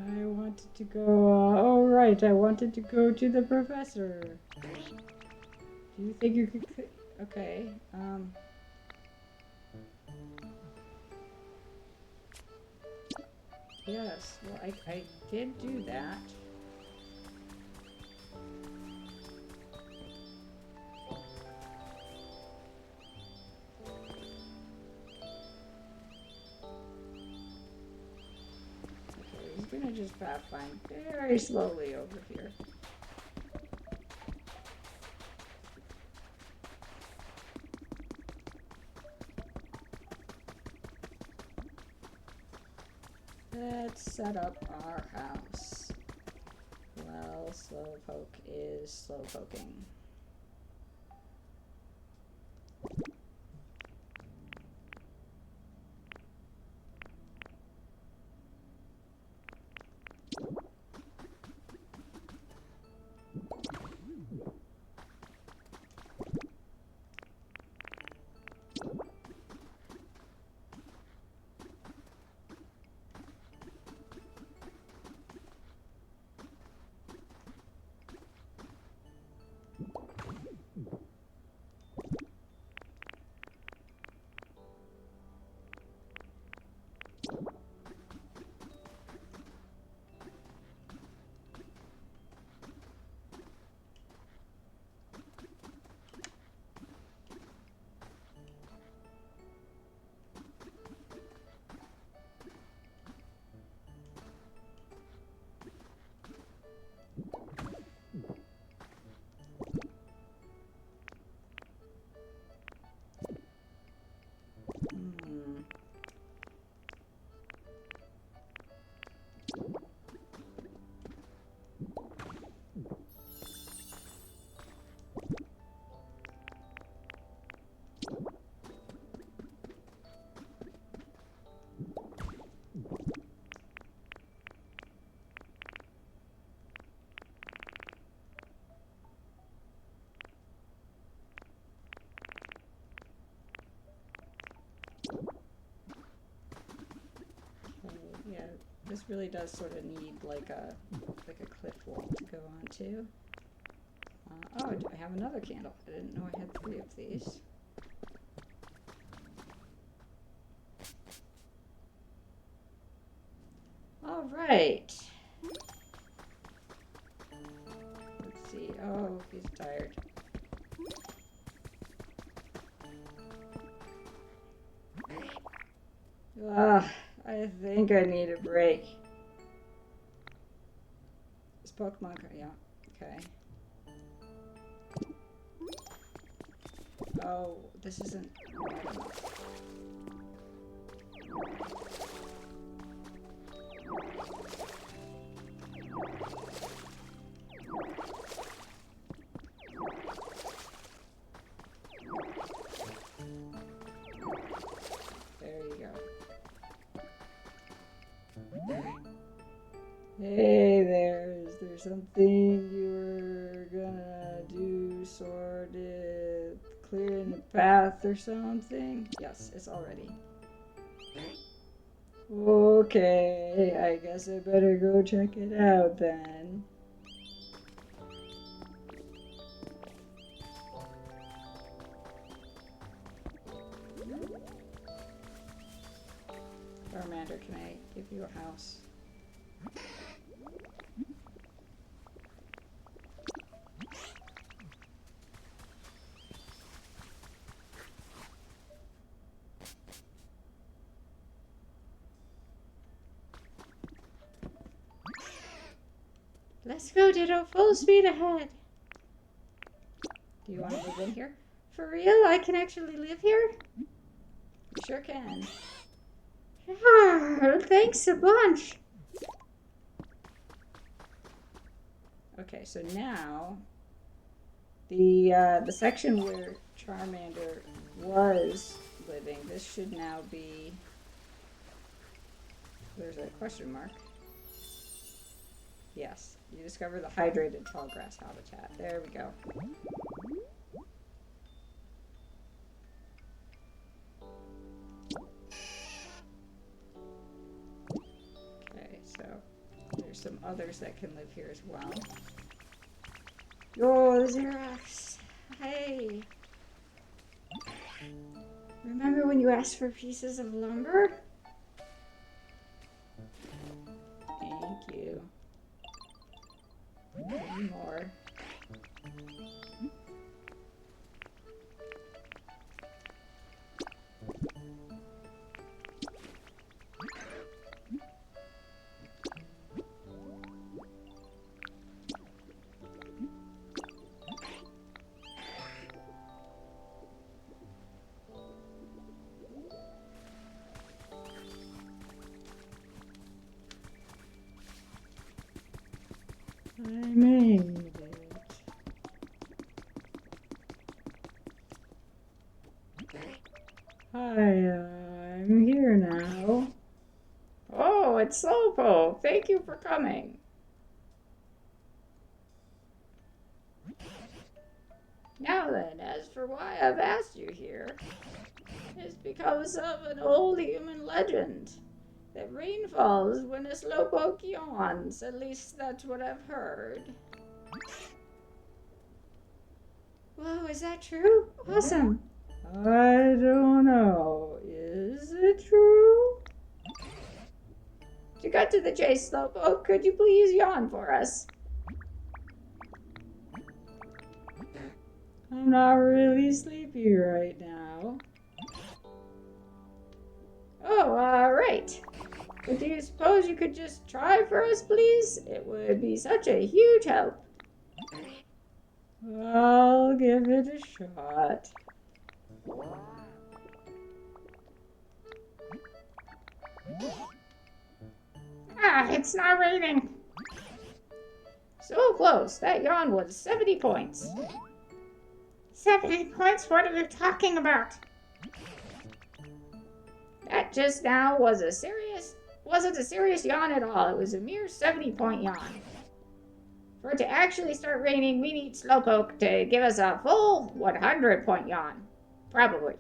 [SPEAKER 1] I wanted to go, oh right, I wanted to go to the professor. Do you think you could, okay, yes, well I did do that. He's gonna just pathfind very slowly over here. Let's set up our house. Well, slowpoke is slowpoking. Yeah, this really does sort of need like a cliff wall to go onto. Oh, I have another candle. I didn't know I had 3 of these. All right. Let's see. Oh, he's tired. I think I need a break. This Pokemon, yeah, okay. Oh, this isn't. There you go.
[SPEAKER 2] Hey there, is there something you were gonna do, sorted, clearing the path or something?
[SPEAKER 1] Yes, it's all ready.
[SPEAKER 2] Okay, I guess I better go check it out then.
[SPEAKER 1] Charmander, can I give you a house? Let's go, Ditto. Full speed ahead. Do you want to move in here? For real? I can actually live here? You sure can. Ah, thanks a bunch. Okay, so now the section where Charmander was living, this should now be. There's a question mark. Yes, you discover the hydrated tallgrass habitat. There we go. Okay, so there's some others that can live here as well. Yo, Zerox! Hey! Remember when you asked for pieces of lumber? Thank you. One more.
[SPEAKER 2] I made it. Hi, I'm here now.
[SPEAKER 1] Oh, it's Slowpoke. Thank you for coming. Now then, as for why I've asked you here, it's because of an old human legend. That rain falls when a slowpoke yawns. At least that's what I've heard. Whoa, is that true? Awesome.
[SPEAKER 2] I don't know. Is it true?
[SPEAKER 1] To cut to the chase, Slowpoke, could you please yawn for us?
[SPEAKER 2] I'm not really sleepy right now.
[SPEAKER 1] Oh, right. But do you suppose you could just try for us, please? It would be such a huge help.
[SPEAKER 2] I'll give it a shot.
[SPEAKER 1] Ah, it's not raining. So close. That yawn was 70 points. 70 points? What are you talking about? That just now wasn't a serious yawn at all. It was a mere 70-point yawn. For it to actually start raining, we need Slowpoke to give us a full 100-point yawn. Probably.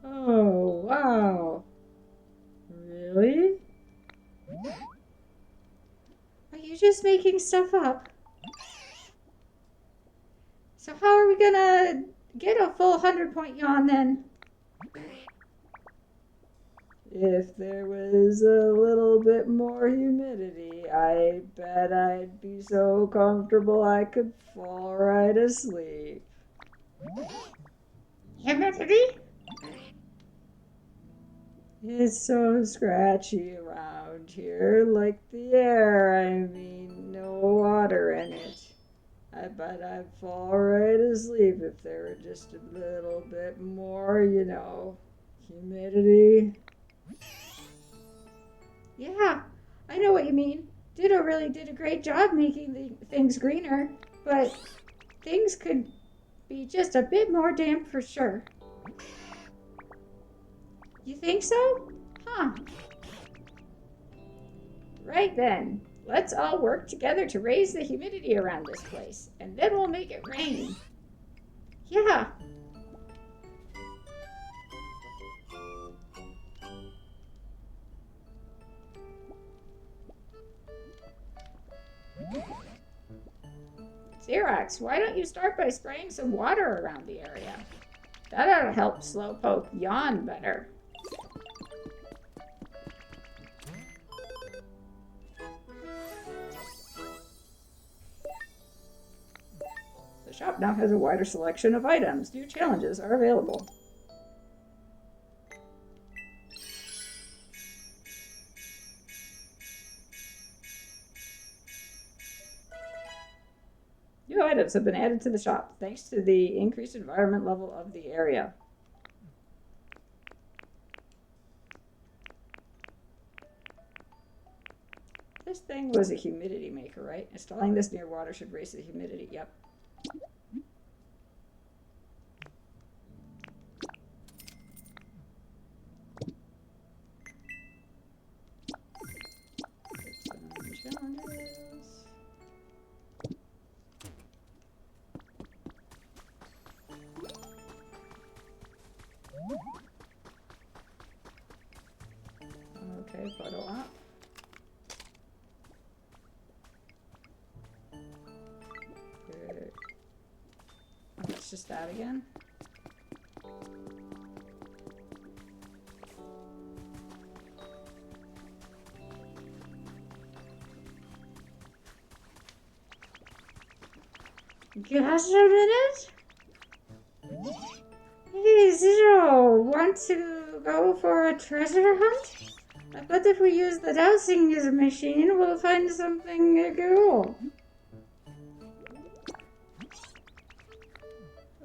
[SPEAKER 2] Oh, wow. Really?
[SPEAKER 1] Are you just making stuff up? So how are we gonna get a full 100-point yawn then?
[SPEAKER 2] If there was a little bit more humidity, I bet I'd be so comfortable I could fall right asleep.
[SPEAKER 1] Humidity?
[SPEAKER 2] It's so scratchy around here, like the air, I mean, no water in it. I bet I'd fall right asleep if there were just a little bit more, humidity.
[SPEAKER 1] Yeah, I know what you mean. Ditto really did a great job making things greener, but things could be just a bit more damp for sure. You think so? Huh. Right then. Let's all work together to raise the humidity around this place, and then we'll make it rain. Yeah. Zerox, why don't you start by spraying some water around the area? That ought to help Slowpoke yawn better. The shop now has a wider selection of items. New challenges are available. New items have been added to the shop thanks to the increased environment level of the area. This thing was a humidity maker, right? Installing this near water should raise the humidity. Yep. Challenges. Okay, photo op. Good. Oh, it's just that again. Just a minute. Hey, Zero, want to go for a treasure hunt? I bet if we use the dowsing machine, we'll find something cool.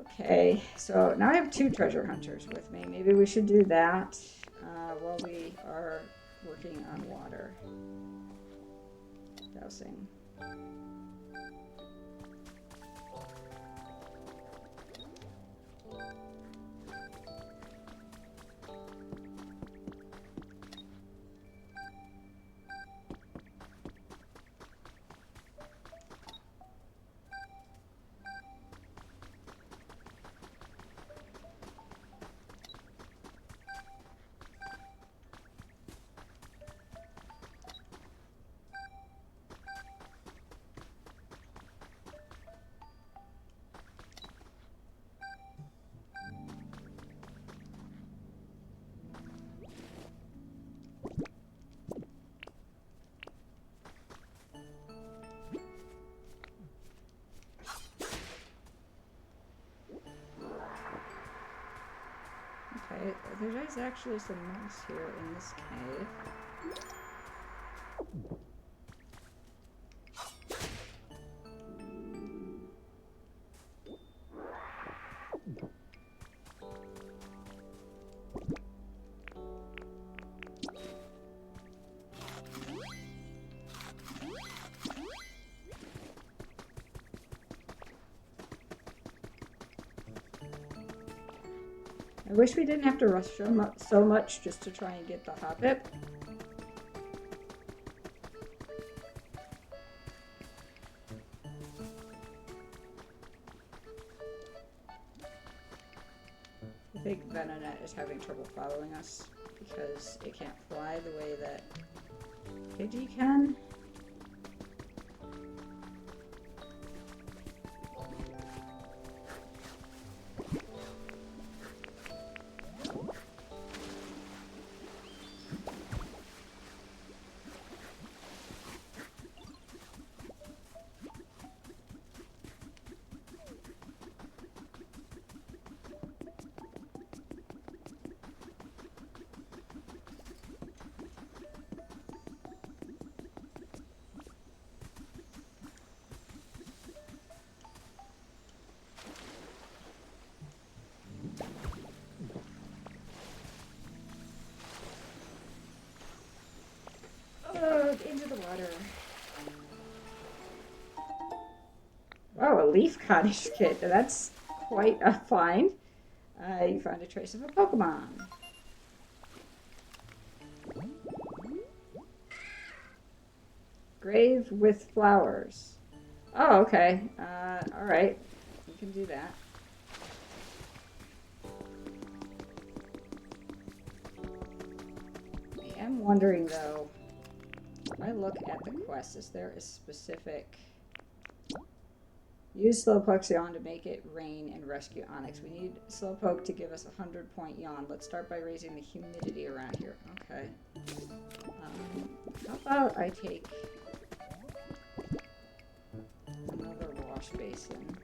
[SPEAKER 1] Okay, so now I have 2 treasure hunters with me. Maybe we should do that while we are working on water. Dowsing. Okay, there's actually some moss here in this cave. I wish we didn't have to rush so much just to try and get the hobbit. I think Venonat is having trouble following us because it can't fly the way that Pidgey can. Slowpoke into the water. Wow, a leaf cottage kit. That's quite a find. You found a trace of a Pokemon. Grave with flowers. Oh, okay. Alright. You can do that. I am wondering, though, if I look at the quest, is there a specific... Use Slowpoke's yawn to make it rain and rescue Onyx. We need Slowpoke to give us a 100-point yawn. Let's start by raising the humidity around here. Okay. How about I take another wash basin.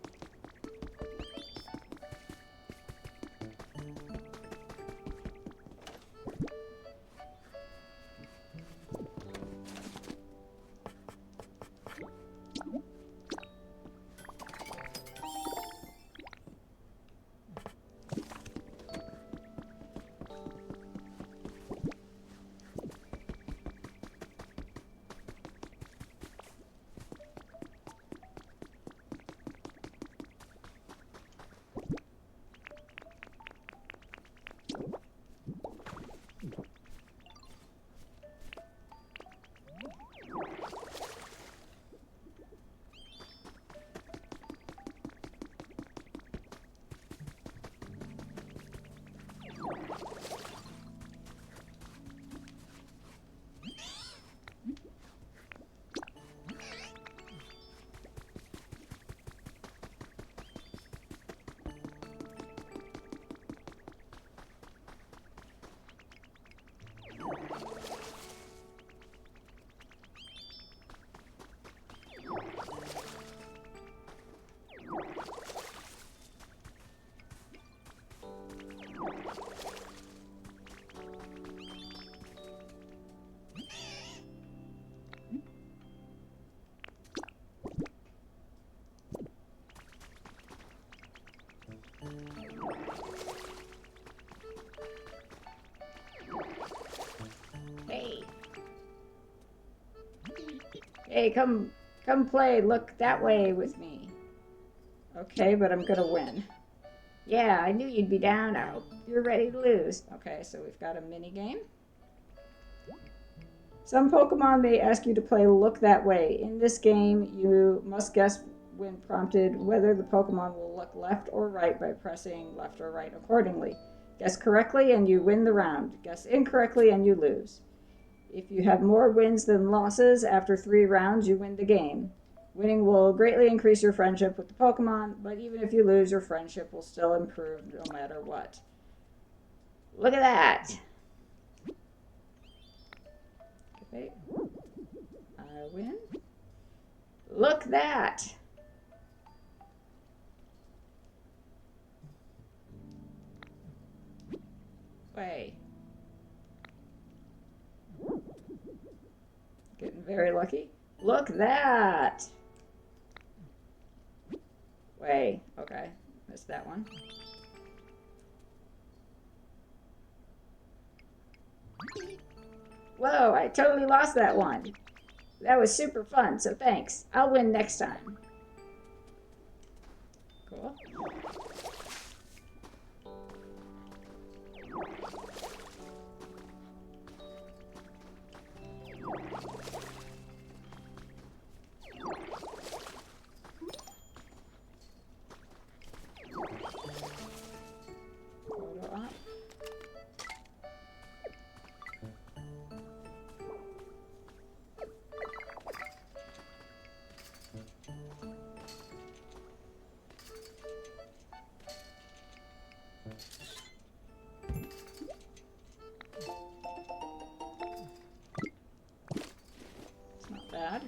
[SPEAKER 1] Hey. Hey, come play. Look that way with me. Okay, but I'm gonna win. Yeah, I knew you'd be down. I hope you're ready to lose. Okay, so we've got a mini game. Some Pokemon may ask you to play Look That Way. In this game, you must guess when prompted whether the Pokemon will look left or right by pressing left or right accordingly. Guess correctly and you win the round. Guess incorrectly and you lose. If you have more wins than losses after 3 rounds, you win the game. Winning will greatly increase your friendship with the Pokemon, but even if you lose, your friendship will still improve no matter what. Look at that! Okay. I win. Look that! Way. Getting very lucky. Look that! Way. Okay. Missed that one. Whoa, I totally lost that one. That was super fun, so thanks. I'll win next time. Cool. Photo op. It's not bad.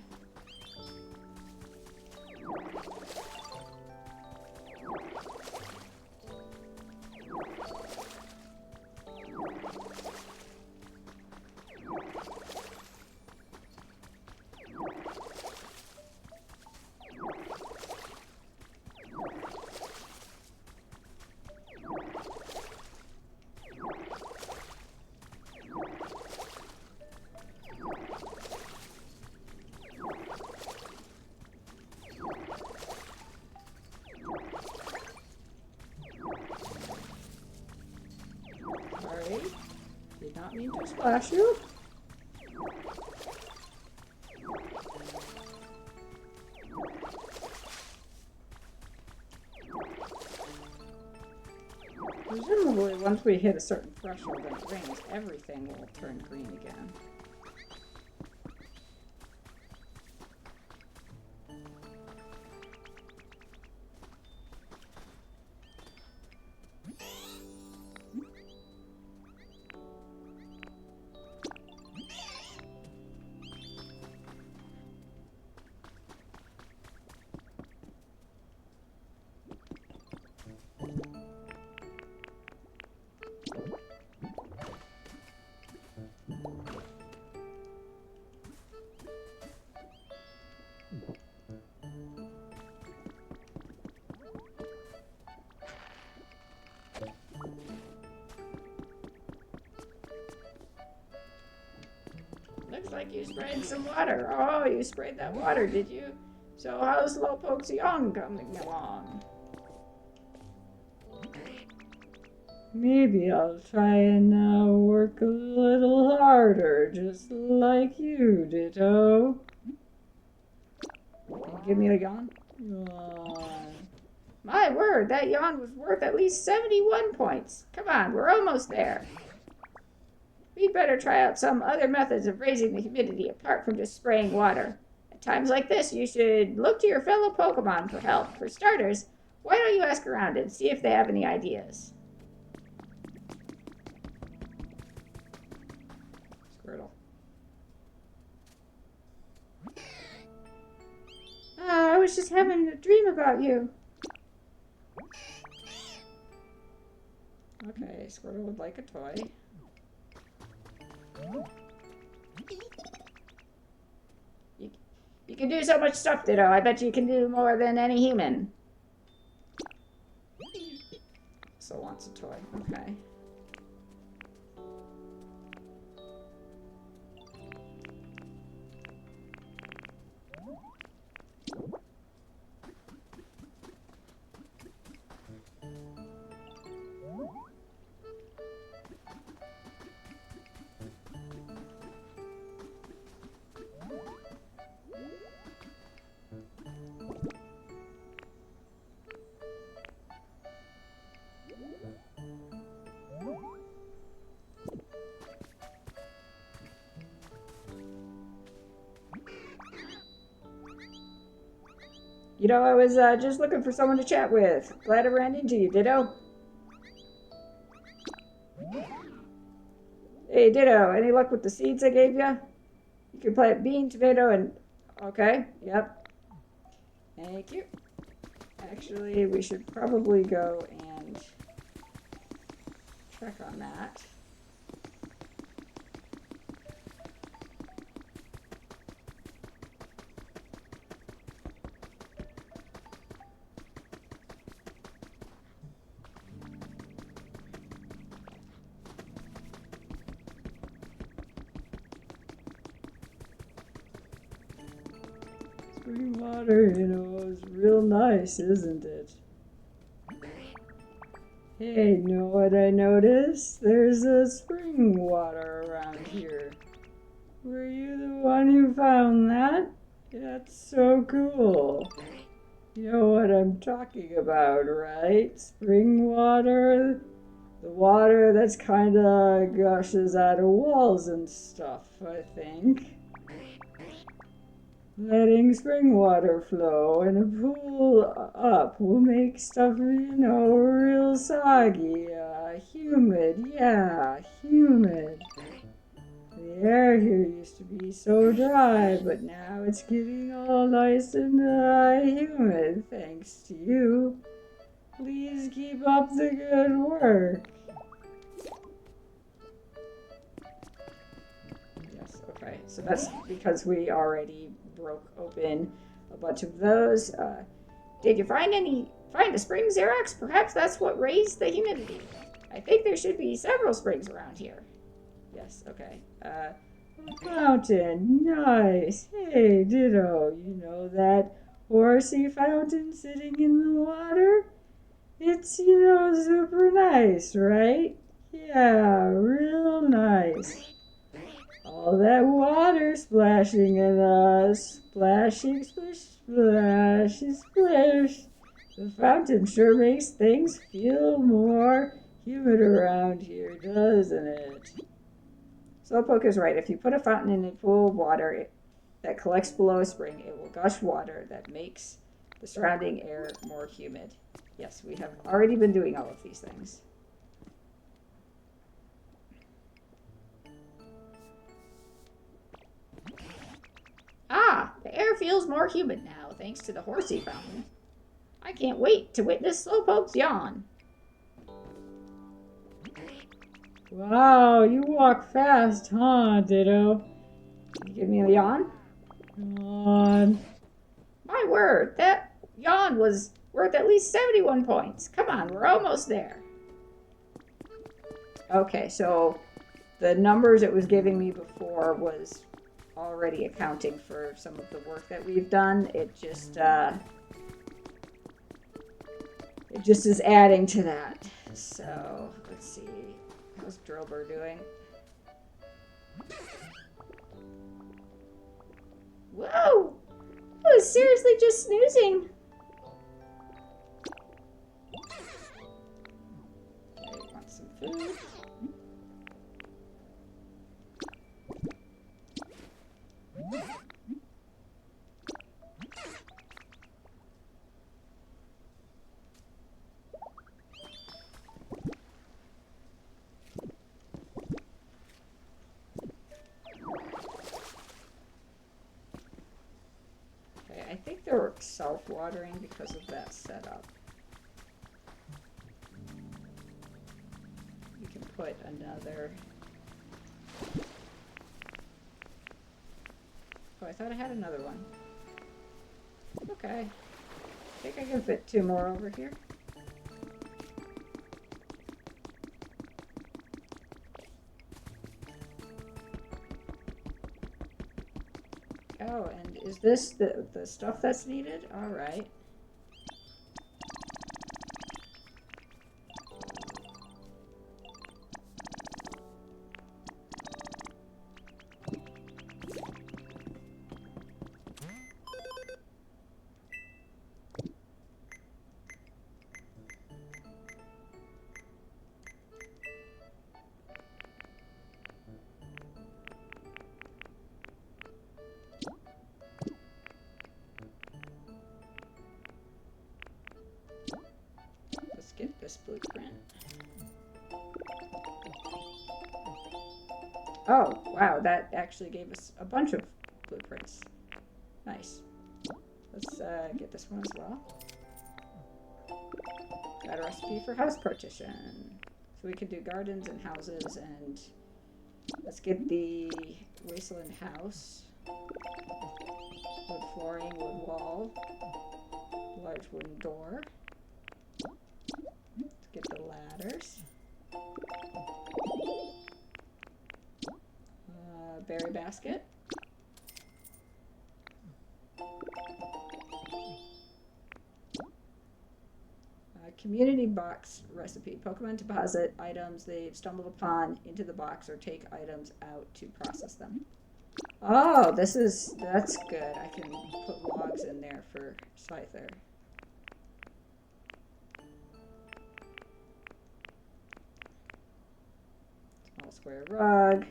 [SPEAKER 2] splash you. Presumably, once we hit a certain threshold and it rains, everything will turn green again.
[SPEAKER 1] Looks like you sprayed some water. Oh, you sprayed that water, did you? So how's Slowpoke's young coming along?
[SPEAKER 2] Maybe I'll try and work a little harder, just like you, Ditto.
[SPEAKER 1] Can you give me a yawn?
[SPEAKER 2] Yawn.
[SPEAKER 1] My word, that yawn was worth at least 71 points. Come on, we're almost there. We'd better try out some other methods of raising the humidity apart from just spraying water. At times like this, you should look to your fellow Pokemon for help. For starters, why don't you ask around and see if they have any ideas? Squirtle. I was just having a dream about you.
[SPEAKER 2] Okay, Squirtle would like a toy.
[SPEAKER 1] You can do so much stuff, Ditto. I bet you can do more than any human.
[SPEAKER 2] So wants a toy. Okay.
[SPEAKER 1] You know, I was just looking for someone to chat with. Glad I ran into you, Ditto. Hey, Ditto, any luck with the seeds I gave you? You can plant bean, tomato, and... Okay, yep.
[SPEAKER 2] Thank you. Actually, we should probably go and check on that. Spring water, you know, is real nice, isn't it? Hey, know what I noticed? There's a spring water around here. Were you the one who found that? That's so cool. You know what I'm talking about, right? Spring water. The water that's kinda gushes out of walls and stuff, I think. Letting spring water flow in a pool up will make stuff, you know, real soggy, humid, yeah, humid. The air here used to be so dry, but now it's getting all nice and humid, thanks to you. Please keep up the good work.
[SPEAKER 1] Yes, okay. So that's because we already broke open a bunch of those. Did you find a spring, Zerox? Perhaps that's what raised the humidity. I think there should be several springs around here. Yes, okay.
[SPEAKER 2] A fountain, nice. Hey, Ditto, you know that horsey fountain sitting in the water? It's, you know, super nice, right? Yeah, real nice. All that water splashing and splashing, splish, splashy, splish. The fountain sure makes things feel more humid around here, doesn't it? Slowpoke is right. If you put a fountain in a pool of water that collects below a spring, it will gush water that makes the surrounding air more humid. Yes, we have already been doing all of these things.
[SPEAKER 1] Ah, the air feels more humid now, thanks to the horsey fountain. I can't wait to witness Slowpoke's yawn.
[SPEAKER 2] Wow, you walk fast, huh, Ditto?
[SPEAKER 1] Can you give me a yawn?
[SPEAKER 2] Come on.
[SPEAKER 1] My word, that yawn was worth at least 71 points. Come on, we're almost there. Okay, so the numbers it was giving me before was already accounting for some of the work that we've done. It just is adding to that. So let's see, how's Drillbur doing? Whoa! I was seriously just snoozing. Okay, want some food? I think they're self-watering because of that setup. You can put another... Oh, I thought I had another one. Okay. I think I can fit 2 more over here. Oh, and is this the stuff that's needed? Alright. Let's get this blueprint. Oh, wow, that actually gave us a bunch of blueprints. Nice. Let's get this one as well. Got a recipe for house partition. So we can do gardens and houses, and let's get the Wasteland house. Wood flooring, wood wall, large wooden door. Let's get the ladders. Berry basket. Community box recipe. Pokemon deposit items they've stumbled upon into the box or take items out to process them. Oh, that's good. I can put logs in there for Scyther. Small square rug.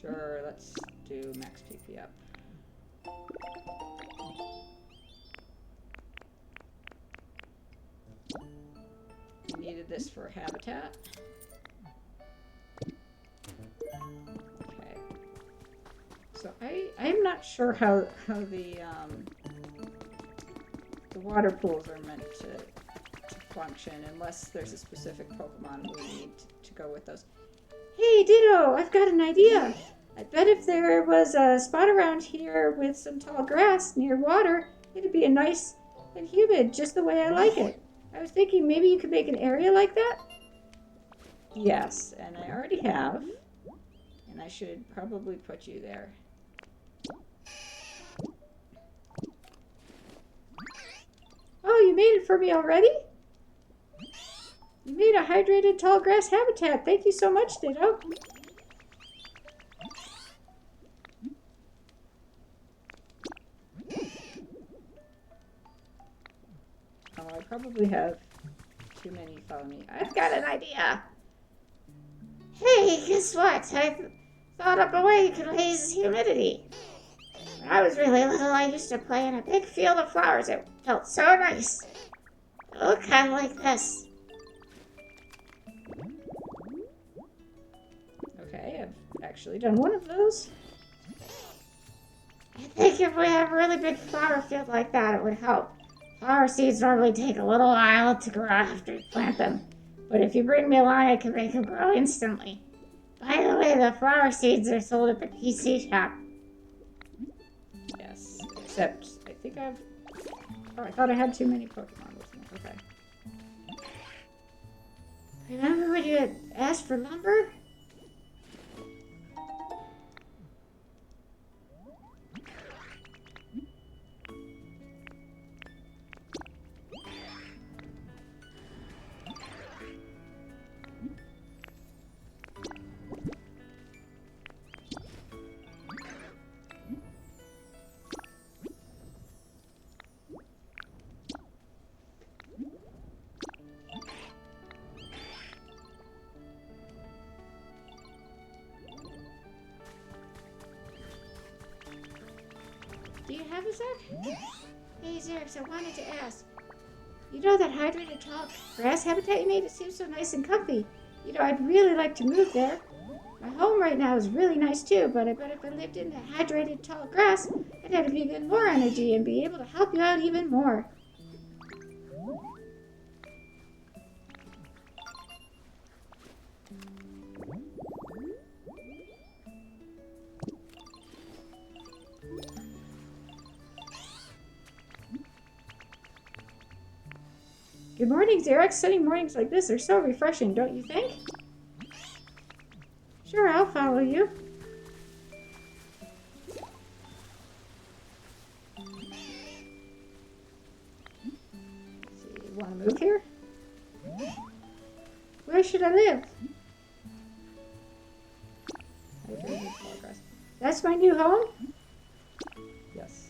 [SPEAKER 1] Sure, let's do max PP up. We needed this for habitat. Okay. So I'm not sure how the water pools are meant to function unless there's a specific Pokemon we need to go with those. Hey, Ditto, I've got an idea. I bet if there was a spot around here with some tall grass near water, it'd be a nice and humid, just the way I like it. I was thinking maybe you could make an area like that? Yes, and I already have. And and I should probably put you there. Oh, you made it for me already? You made a hydrated tall grass habitat. Thank you so much, Ditto. Oh, I probably have too many follow me. I've got an idea. Hey, guess what? I thought up a way you could raise humidity. When I was really little, I used to play in a big field of flowers. It felt so nice. It looked kind of like this. Okay, I've actually done one of those. I think if we have a really big flower field like that, it would help. Flower seeds normally take a little while to grow after you plant them. But if you bring me along, I can make them grow instantly. By the way, the flower seeds are sold at the PC shop. Yes, except I think I've... Oh, I thought I had too many Pokemon with me. Okay. Remember when you had asked for lumber? Do you have a sec? Hey, Zerox, I wanted to ask. You know that hydrated tall grass habitat you made? It seems so nice and comfy. You know, I'd really like to move there. My home right now is really nice too, but I bet if I lived in that hydrated tall grass, I'd have even more energy and be able to help you out even more. Good morning, Zerox. Sunny mornings like this are so refreshing, don't you think? Sure, I'll follow you. Let's see, you want to move here? Where should I live? That's my new home? Yes.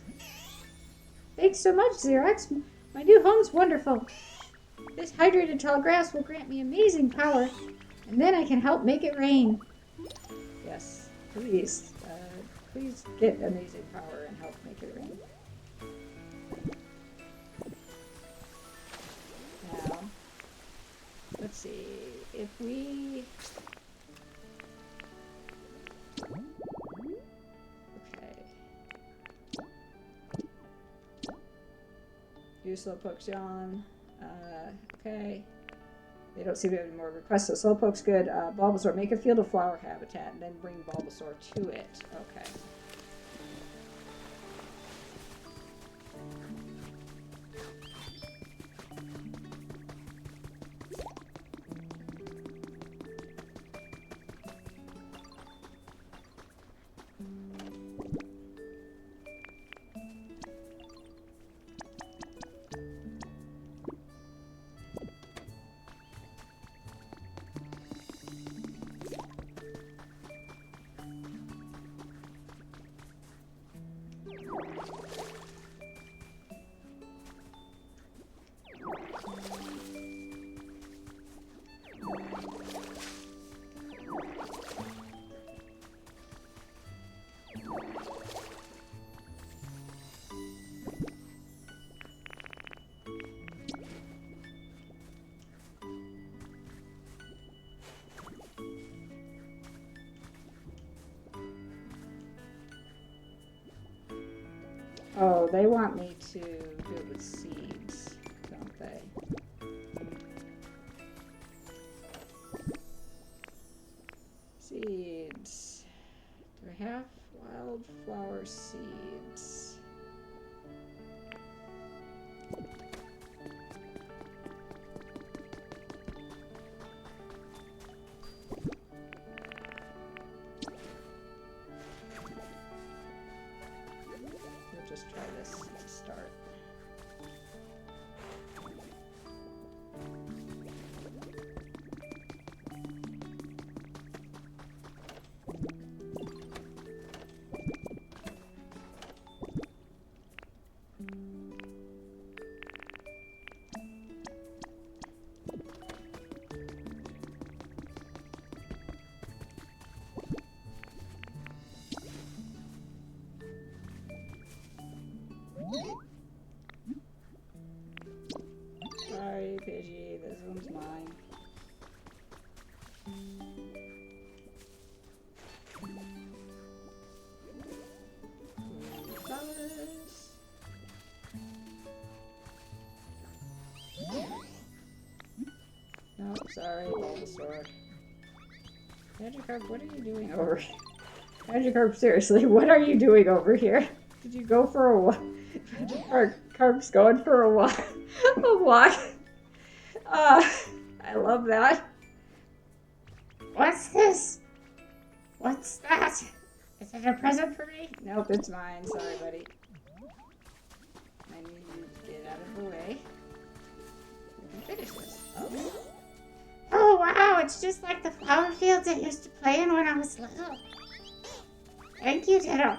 [SPEAKER 1] Thanks so much, Zerox. My new home's wonderful. This hydrated tall grass will grant me amazing power, and then I can help make it rain. Yes, please. Please get amazing power and help make it rain. Now, let's see. If we... Okay. Do slowpoke's yawn. Okay. They don't seem to have any more requests, so slowpoke's good. Bulbasaur, make a field of flower habitat and then bring Bulbasaur to it. Okay. Oh, they want me to do it with seeds, don't they? Seeds. Do I have wildflower seeds? just try this to start. Sorry, Pidgey, this one's mine. Flowers. No, sorry, Bulbasaur. Magikarp, what are you doing over here? Magikarp, seriously, what are you doing over here? Did you go for a walk? Magikarp's going for a walk. A walk. I love that. What's this? What's that? Is it a present for me? Nope, it's mine. Sorry, buddy. I need you to get out of the way. We can finish this. Oh.
[SPEAKER 3] Oh wow, it's just like the flower fields I used to play in when I was little. Thank you, Ditto.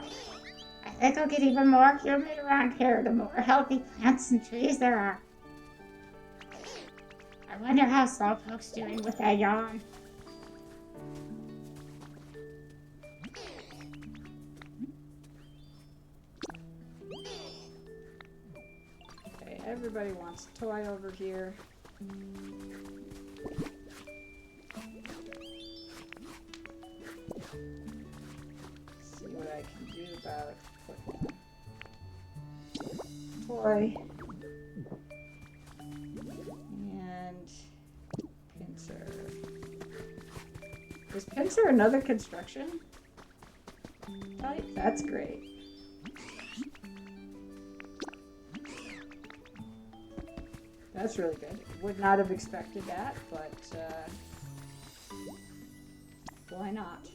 [SPEAKER 3] I think I'll get even more humid around here the more healthy plants and trees there are. I wonder how Slowpoke's doing with that yawn.
[SPEAKER 1] Okay, everybody wants a toy over here. See what I can do about putting a toy and pincer. Is pincer another construction type? That's great. That's really good. Would not have expected that, but why not?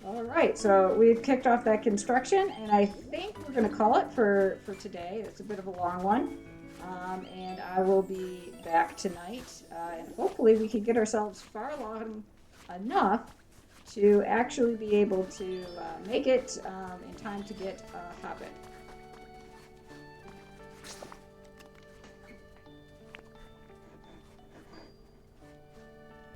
[SPEAKER 1] All right, so we've kicked off that construction, and I think we're going to call it for today. It's a bit of a long one, and I will be back tonight, and hopefully we can get ourselves far along enough to actually be able to make it in time to get a Hobbit.